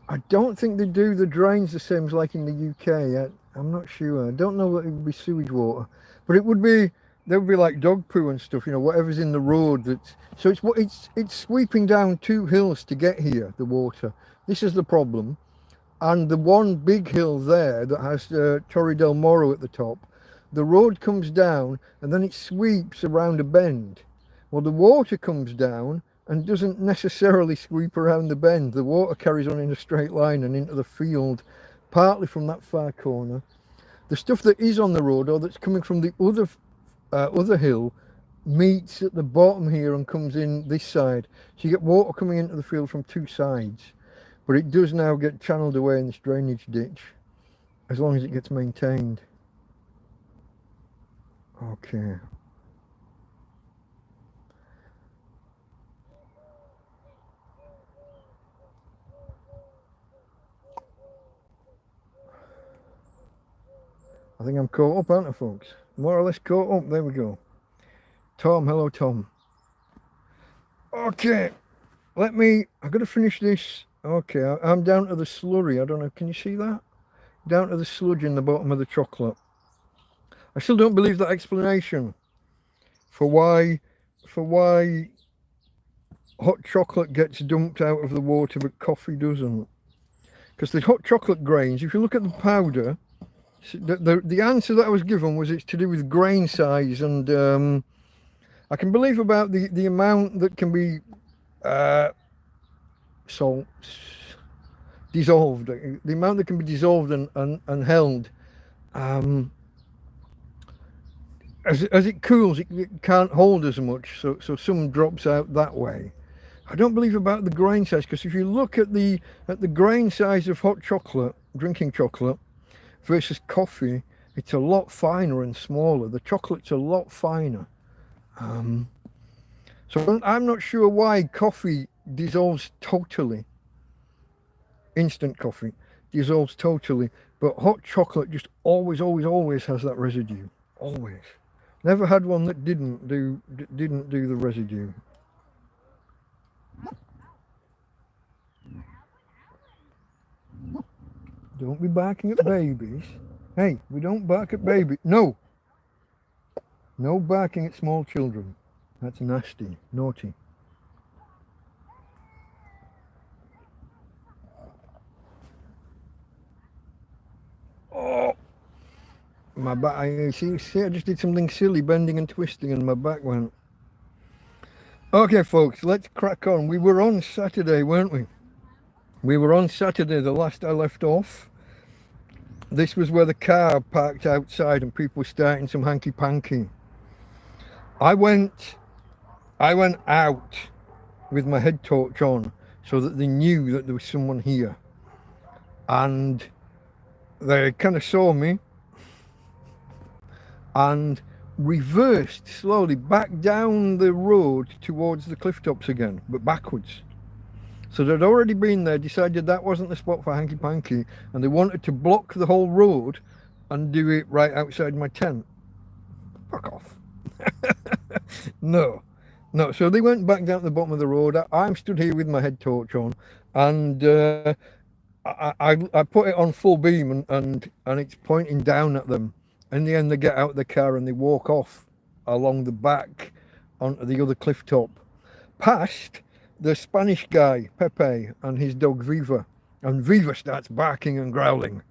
Speaker 1: I don't think they do the drains the same as like in the UK. I'm not sure. I don't know what it would be sewage water, but it would be there would be like dog poo and stuff. Whatever's in the road. So it's sweeping down two hills to get here. The water. This is the problem, and the one big hill there that has Torre del Moro at the top. The road comes down and then it sweeps around a bend. Well, the water comes down and doesn't necessarily sweep around the bend. The water carries on in a straight line and into the field, partly from that far corner. The stuff that is on the road or that's coming from the other hill meets at the bottom here and comes in this side. So you get water coming into the field from two sides. But it does now get channeled away in this drainage ditch, as long as it gets maintained. Okay. I think I'm caught up, aren't I, folks? More or less caught up. There we go. Tom, hello, Tom. Okay, I've got to finish this. Okay, I'm down to the slurry. I don't know, can you see that? Down to the sludge in the bottom of the chocolate. I still don't believe that explanation for why hot chocolate gets dumped out of the water but coffee doesn't. Because the hot chocolate grains, if you look at the powder, the answer that I was given was it's to do with grain size, and I can believe about the amount that can be dissolved, the amount that can be dissolved and held. As it cools, it can't hold as much, so some drops out that way. I don't believe about the grain size, because if you look at the grain size of hot chocolate, drinking chocolate, versus coffee, it's a lot finer and smaller. The chocolate's a lot finer. So I'm not sure why coffee dissolves totally. Instant coffee dissolves totally, but hot chocolate just always has that residue. Always. Never had one that didn't do the residue. Don't be barking at babies. Hey, we don't bark at babies. No. No barking at small children. That's nasty. Naughty. Oh, my back. See, I just did something silly, bending and twisting, and my back went. Okay, folks, let's crack on. We were on Saturday, weren't we? We were on Saturday, the last I left off. This was where the car parked outside and people were starting some hanky-panky. I went out with my head torch on so that they knew that there was someone here. And they kind of saw me and reversed slowly back down the road towards the cliff tops again, but backwards. So they'd already been there, decided that wasn't the spot for hanky-panky, and they wanted to block the whole road and do it right outside my tent. Fuck off. No. So they went back down to the bottom of the road. I'm stood here with my head torch on, and I put it on full beam, and it's pointing down at them. In the end, they get out of the car and they walk off along the back onto the other cliff top, past the Spanish guy, Pepe, and his dog Viva. And Viva starts barking and growling.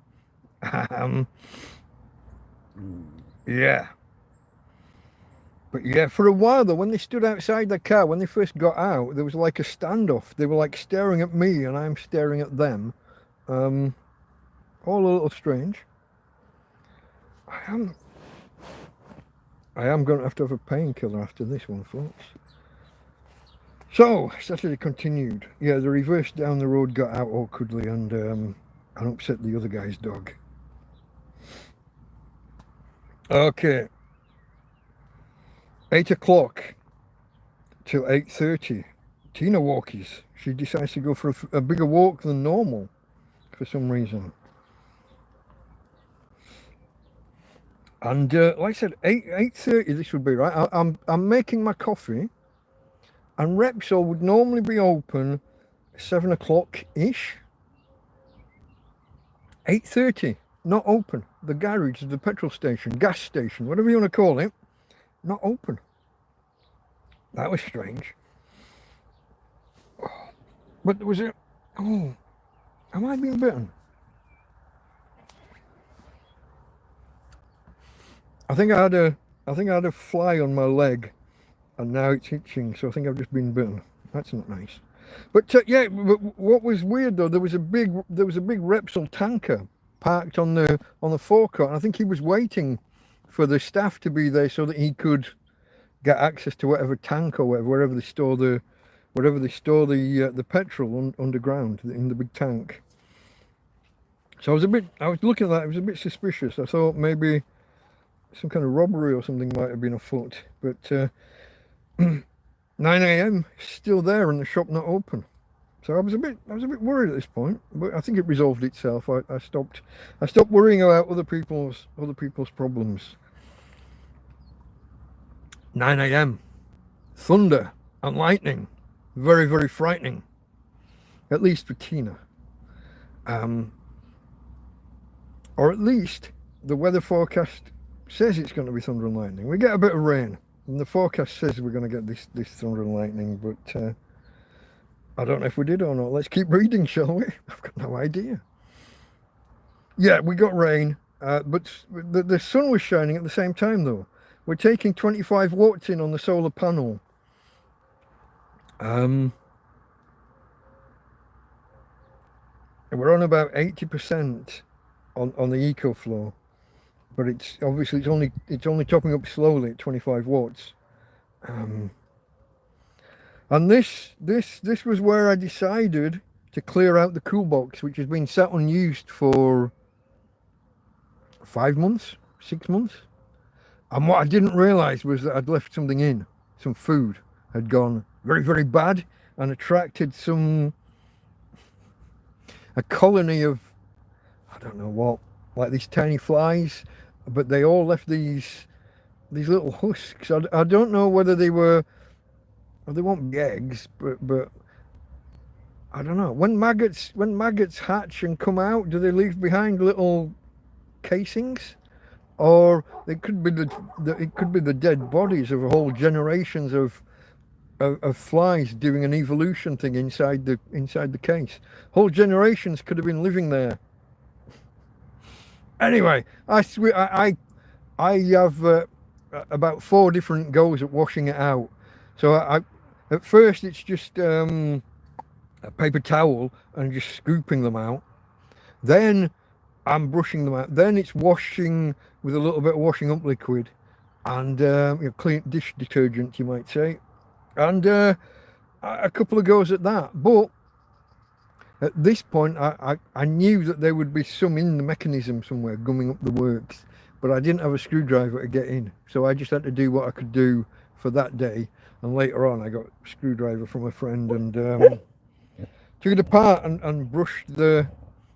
Speaker 1: Yeah. But yeah, for a while though, when they stood outside the car, when they first got out, there was like a standoff. They were like staring at me and I'm staring at them. All a little strange. I am going to have a painkiller after this one, folks. So, Saturday continued. Yeah, the reverse down the road got out awkwardly and upset the other guy's dog. Okay. 8 o'clock till 8:30. Tina walkies. She decides to go for a bigger walk than normal for some reason. And like I said, 8:30 this would be, right? I'm making my coffee, and Repsol would normally be open 7 o'clock-ish. 8:30, not open. The garage, the petrol station, gas station, whatever you want to call it, not open. That was strange. But was it? Oh, am I being bitten? I think I had a fly on my leg, and now it's itching. So I think I've just been bitten. That's not nice. But yeah, but what was weird though, there was a big Repsol tanker parked on the forecourt, and I think he was waiting for the staff to be there so that he could get access to whatever tank or wherever they store the petrol underground in the big tank. So I was looking at that. It was a bit suspicious. I thought maybe some kind of robbery or something might have been afoot. But 9 a.m. still there and the shop not open. So I was a bit worried at this point, but I think it resolved itself. I stopped worrying about other people's problems. 9 a.m. Thunder and lightning. Very, very frightening. At least for Tina. Or at least the weather forecast says it's going to be thunder and lightning. We get a bit of rain, and the forecast says we're going to get this thunder and lightning, but I don't know if we did or not. Let's keep reading, shall we? I've got no idea. Yeah, we got rain, but the sun was shining at the same time though. We're taking 25 watts in on the solar panel. We're on about 80% on the EcoFlow, but it's only topping up slowly at 25 watts. And this was where I decided to clear out the cool box, which has been sat unused for 5 months, 6 months. And what I didn't realise was that I'd left something in, some food. had gone very, very bad and attracted a colony of, I don't know what, like these tiny flies, but they all left these little husks. I don't know whether they were, well, they won't be eggs, but I don't know. When maggots hatch and come out, do they leave behind little casings? Or it could be the dead bodies of whole generations of flies doing an evolution thing inside the case. Whole generations could have been living there. Anyway, I have about 4 different goes at washing it out. So at first it's just a paper towel and just scooping them out. Then I'm brushing them out. Then it's washing with a little bit of washing up liquid and clean dish detergent, you might say, and a couple of goes at that. But at this point, I knew that there would be some in the mechanism somewhere gumming up the works, but I didn't have a screwdriver to get in, so I just had to do what I could do for that day. And later on, I got a screwdriver from a friend and took it apart and brushed the.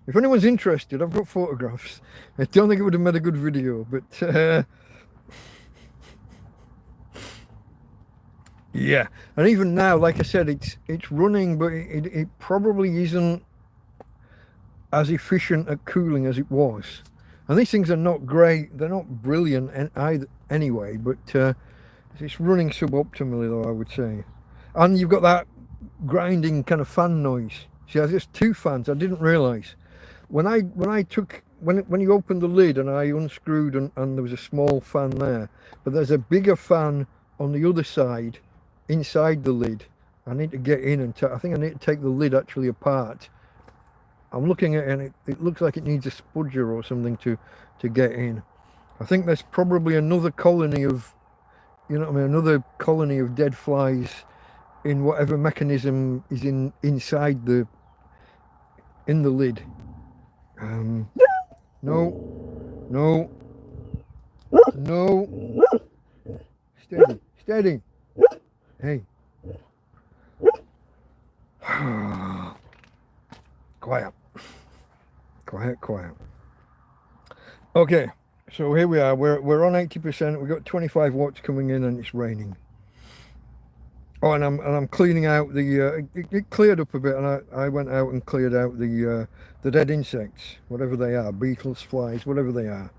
Speaker 1: If anyone's interested, I've got photographs. I don't think it would have made a good video, but yeah. And even now, like I said, it's running, but it probably isn't as efficient at cooling as it was. And these things are not great. They're not brilliant either anyway, but it's running suboptimally, though, I would say. And you've got that grinding kind of fan noise. See, there's 2 fans. I didn't realise. When you opened the lid and I unscrewed and there was a small fan there, but there's a bigger fan on the other side inside the lid. I need to get in and I think I need to take the lid actually apart. I'm looking at it and it looks like it needs a spudger or something to get in. I think there's probably another colony of, another colony of dead flies in whatever mechanism is inside in the lid. No. Steady. Hey. Quiet. Okay, so here we are. We're on 80%. We've got 25 watts coming in, and it's raining. Oh, and I'm cleaning out the. It cleared up a bit, and I went out and cleared out the dead insects, whatever they are, beetles, flies, whatever they are.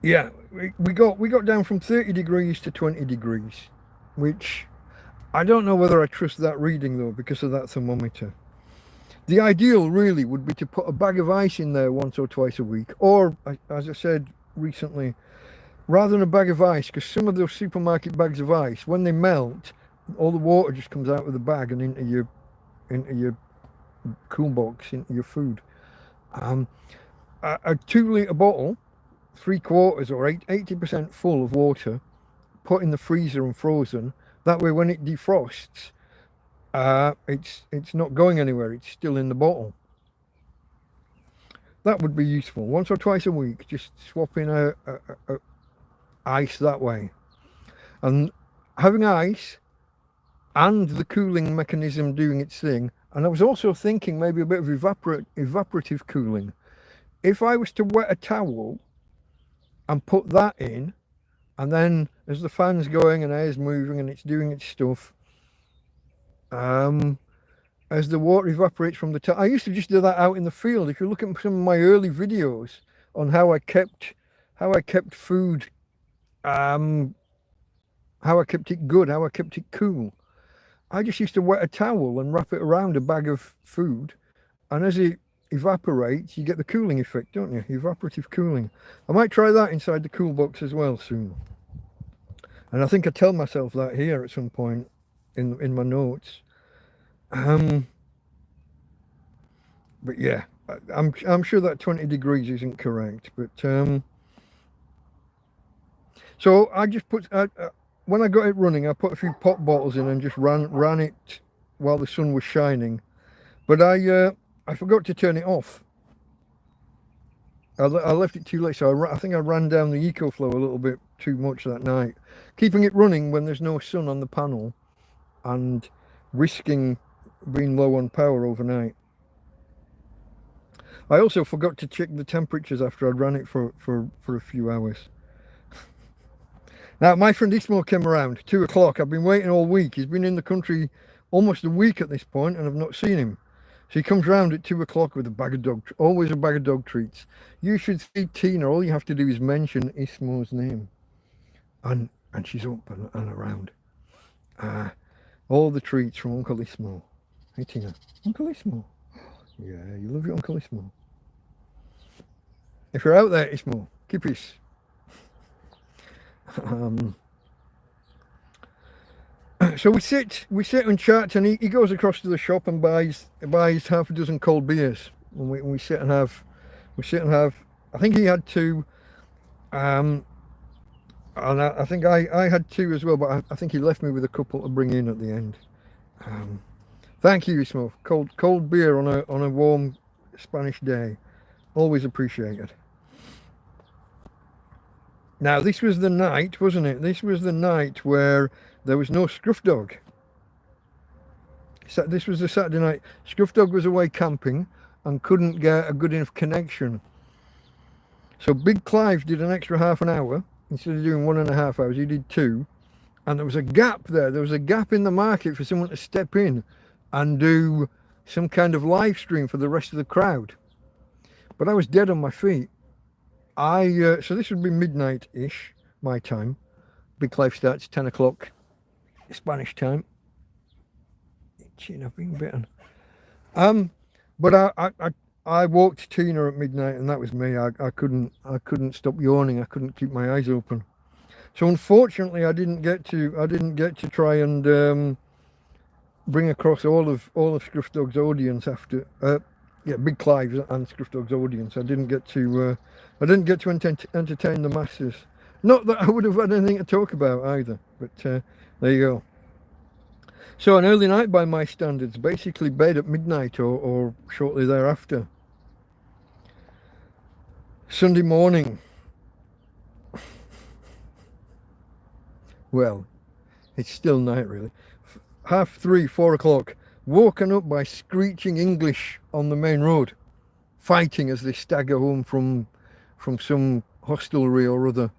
Speaker 1: Yeah, we got down from 30 degrees to 20 degrees, which I don't know whether I trust that reading though because of that thermometer. The ideal really would be to put a bag of ice in there once or twice a week, or as I said recently, rather than a bag of ice, because some of those supermarket bags of ice, when they melt, all the water just comes out of the bag and into your cool box, into your food. A 2-litre bottle, 3/4 or 80% full of water, put in the freezer and frozen. That way, when it defrosts, it's not going anywhere. It's still in the bottle. That would be useful. Once or twice a week, just swapping a ice that way, and having ice and the cooling mechanism doing its thing. And I was also thinking maybe a bit of evaporative cooling. If I was to wet a towel and put that in, and then as the fan's going and air's moving and it's doing its stuff, as the water evaporates from the towel, I used to just do that out in the field. If you look at some of my early videos on how I kept food, how I kept it good, how I kept it cool, I just used to wet a towel and wrap it around a bag of food, and as it evaporates, you get the cooling effect, don't you? Evaporative cooling. I might try that inside the cool box as well soon. And I think I tell myself that here at some point in my notes. But yeah, I'm sure that 20 degrees isn't correct, but so I just put when I got it running, I put a few pop bottles in and just ran it while the sun was shining. But I forgot to turn it off. I left it too late, so I think I ran down the EcoFlow a little bit too much that night. Keeping it running when there's no sun on the panel and risking being low on power overnight. I also forgot to check the temperatures after I'd ran it for a few hours. Now, my friend Ismo came around, 2 o'clock. I've been waiting all week. He's been in the country almost a week at this point, and I've not seen him. So he comes round at 2 o'clock with a bag of always a bag of dog treats. You should see Tina. All you have to do is mention Ismo's name. And she's up and around. All the treats from Uncle Ismo. Hey, Tina. Uncle Ismo. Yeah, you love your Uncle Ismo. If you're out there, Ismo, keep peace. So we sit and chat, and he goes across to the shop and buys half a dozen cold beers, and we sit and have. I think he had 2, and I think I had 2 as well, but I think he left me with a couple to bring in at the end. Thank you, Ismo. Cold beer on a warm Spanish day, always appreciated. Now, this was the night, wasn't it? This was the night where there was no Scruff Dog. So this was the Saturday night. Scruff Dog was away camping and couldn't get a good enough connection. So Big Clive did an extra half an hour. Instead of doing 1.5 hours, he did 2. And there was a gap there. There was a gap in the market for someone to step in and do some kind of live stream for the rest of the crowd. But I was dead on my feet. So this would be midnight-ish, my time. Big Clive starts 10 o'clock Spanish time. Itching, I've been bitten. But I walked Tina at midnight, and that was me. I couldn't stop yawning. I couldn't keep my eyes open. So unfortunately, I didn't get to try and bring across all of Scruff Dog's audience after. Big Clive's and Scruff Dog's audience. I didn't get to entertain the masses. Not that I would have had anything to talk about either, but there you go. So an early night by my standards, basically bed at midnight or shortly thereafter. Sunday morning. Well, it's still night really. 3:30, 4 o'clock. Woken up by screeching English on the main road, fighting as they stagger home from some hostelry or other.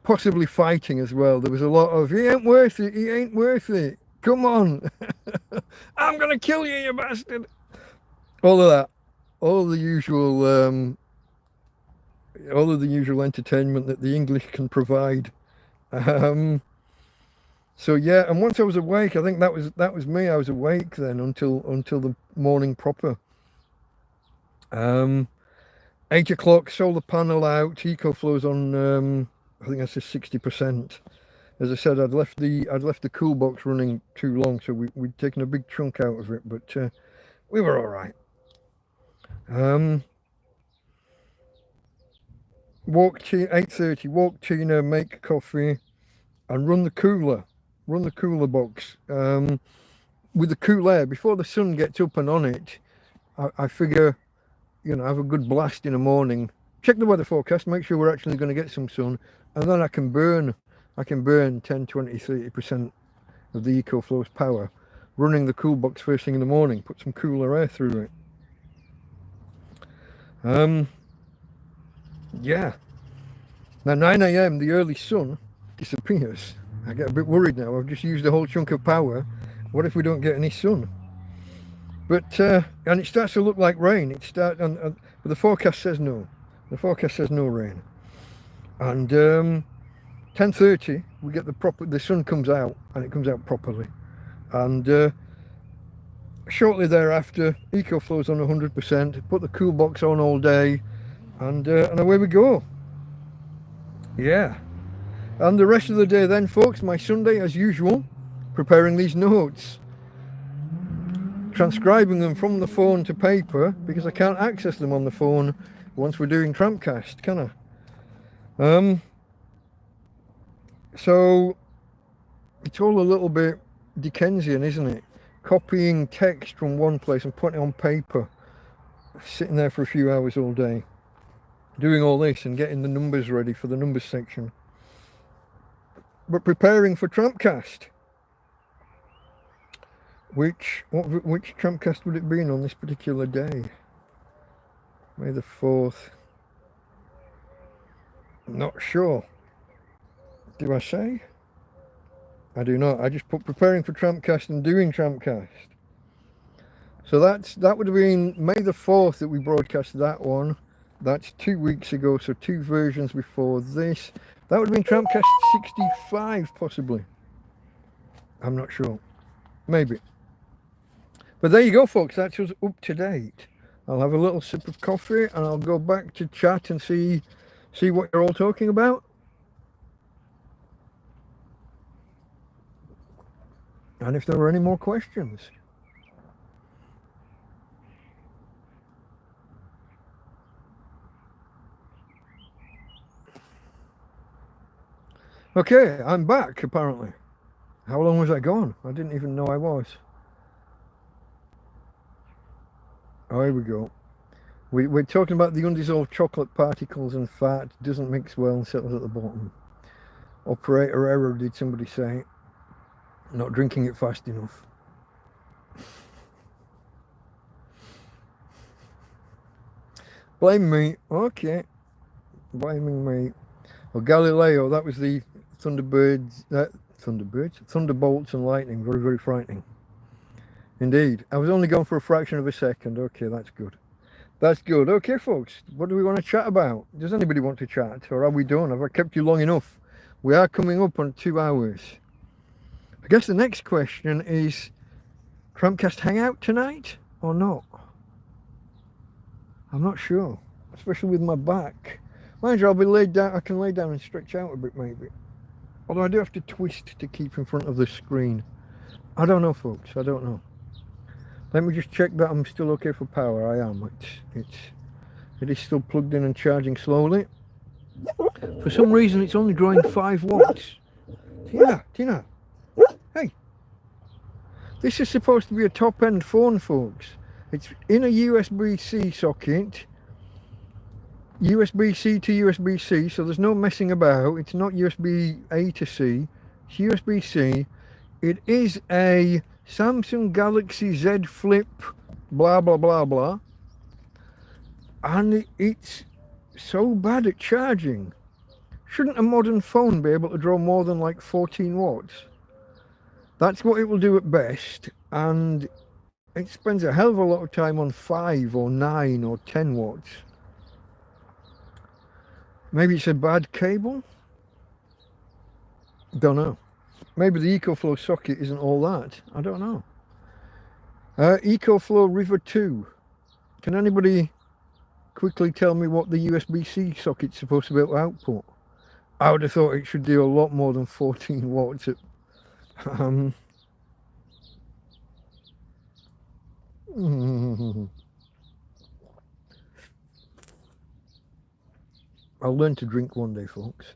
Speaker 1: Possibly fighting as well. There was a lot of, he ain't worth it, he ain't worth it, come on. I'm gonna kill you, you bastard. All of that. All of the usual entertainment that the English can provide. So yeah, and once I was awake, I think that was me. I was awake then until the morning proper. 8 o'clock, solar panel out, EcoFlow's on. I think that's just 60%. As I said, I'd left the cool box running too long, so we'd taken a big chunk out of it, but we were all right. Walk 8:30. Walk Tina, make coffee, and run the cooler box with the cool air before the sun gets up and on it. I figure, have a good blast in the morning. Check the weather forecast, make sure we're actually going to get some sun, and then I can burn 10, 20, 30% of the EcoFlow's power running the cool box first thing in the morning. Put some cooler air through it. Yeah. Now 9 a.m. the early sun disappears. I get a bit worried now. I've just used a whole chunk of power. What if we don't get any sun? But and it starts to look like rain. But the forecast says no. The forecast says no rain. And 10:30 we get the sun comes out, and it comes out properly. And shortly thereafter, EcoFlow's on 100%. Put the cool box on all day, and away we go. Yeah. And the rest of the day then, folks, my Sunday as usual, preparing these notes, transcribing them from the phone to paper, because I can't access them on the phone once we're doing TrampCast, can I? So it's all a little bit Dickensian, isn't it? Copying text from one place and putting it on paper, sitting there for a few hours all day. doing all this and getting the numbers ready for the numbers section. But preparing for TrampCast. Which TrampCast would it be on this particular day? May the 4th. Not sure. Do I say? I do not. I just put preparing for TrampCast and doing TrampCast. So that would have been May the 4th that we broadcast that one. That's 2 weeks ago, so 2 versions before this. That would have been TrampCast 65, possibly. I'm not sure. Maybe. But there you go, folks. That's us up to date. I'll have a little sip of coffee and I'll go back to chat and see what you're all talking about. And if there are any more questions. Okay, I'm back, apparently. How long was I gone? I didn't even know I was. Oh, here we go. We're talking about the undissolved chocolate particles and fat. Doesn't mix well and settles at the bottom. Operator error, did somebody say. Not drinking it fast enough. Blame me. Okay. Blaming me. Well, Galileo, that was the Thunderbolts and lightning. Very, very frightening. Indeed. I was only gone for a fraction of a second. Okay, that's good. That's good. Okay, folks, what do we want to chat about? Does anybody want to chat? Or are we done? Have I kept you long enough? We are coming up on 2 hours. I guess the next question is, TrampCast Hangout tonight or not? I'm not sure, especially with my back. Mind you, I'll be laid down. I can lay down and stretch out a bit, maybe. Although I do have to twist to keep in front of the screen. I don't know, folks. I don't know. Let me just check that I'm still okay for power. I am. It is still plugged in and charging slowly. For some reason, it's only drawing 5 watts. Tina. Hey. This is supposed to be a top-end phone, folks. It's in a USB-C socket. USB-C to USB-C, so there's no messing about. It's not USB-A to C. It's USB-C. It is a Samsung Galaxy Z Flip, blah, blah, blah, blah. And it's so bad at charging. Shouldn't a modern phone be able to draw more than like 14 watts? That's what it will do at best. And it spends a hell of a lot of time on 5 or 9 or 10 watts. Maybe it's a bad cable? Don't know. Maybe the EcoFlow socket isn't all that. I don't know. EcoFlow River 2. Can anybody quickly tell me what the USB-C socket's supposed to be able to output? I would have thought it should do a lot more than 14 watts. I'll learn to drink one day, folks.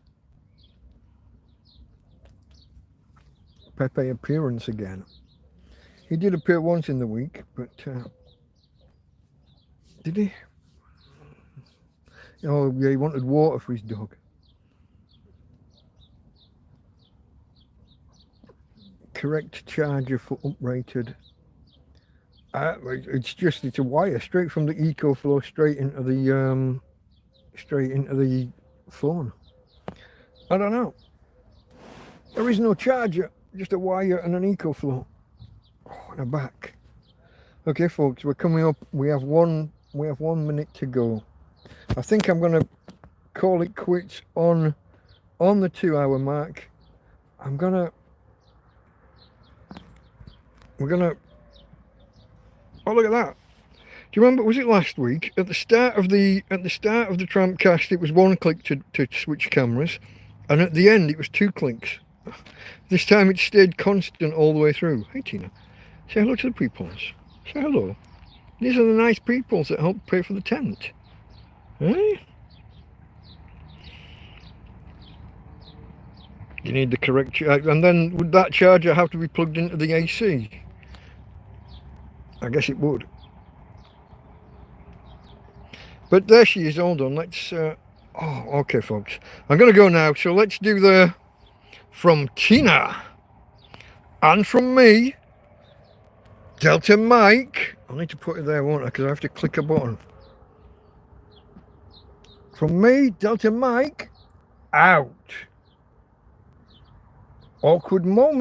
Speaker 1: Pepe appearance again. He did appear once in the week, but did he? Oh yeah, he wanted water for his dog. Correct charger for uprated. It's a wire straight from the EcoFlow straight into the phone. I don't know. There is no charger, just a wire and an EcoFlow. Oh, and a back. Okay, folks, we're coming up. We have 1 minute to go. I think I'm gonna call it quits on the 2 hour mark. Oh, look at that. Do you remember, was it last week? At the start of the TrampCast, it was 1 click to switch cameras, and at the end it was 2 clicks. This time it stayed constant all the way through. Hey Tina, say hello to the peoples. Say hello. These are the nice peoples that help pay for the tent. Hey? You need the correct charge, and then would that charger have to be plugged into the AC? I guess it would. But there she is. Hold on. Let's. Oh, okay, folks. I'm going to go now. So let's do the from Tina and from me, Delta Mike. I need to put it there, won't I? Because I have to click a button. From me, Delta Mike, out. Awkward moment.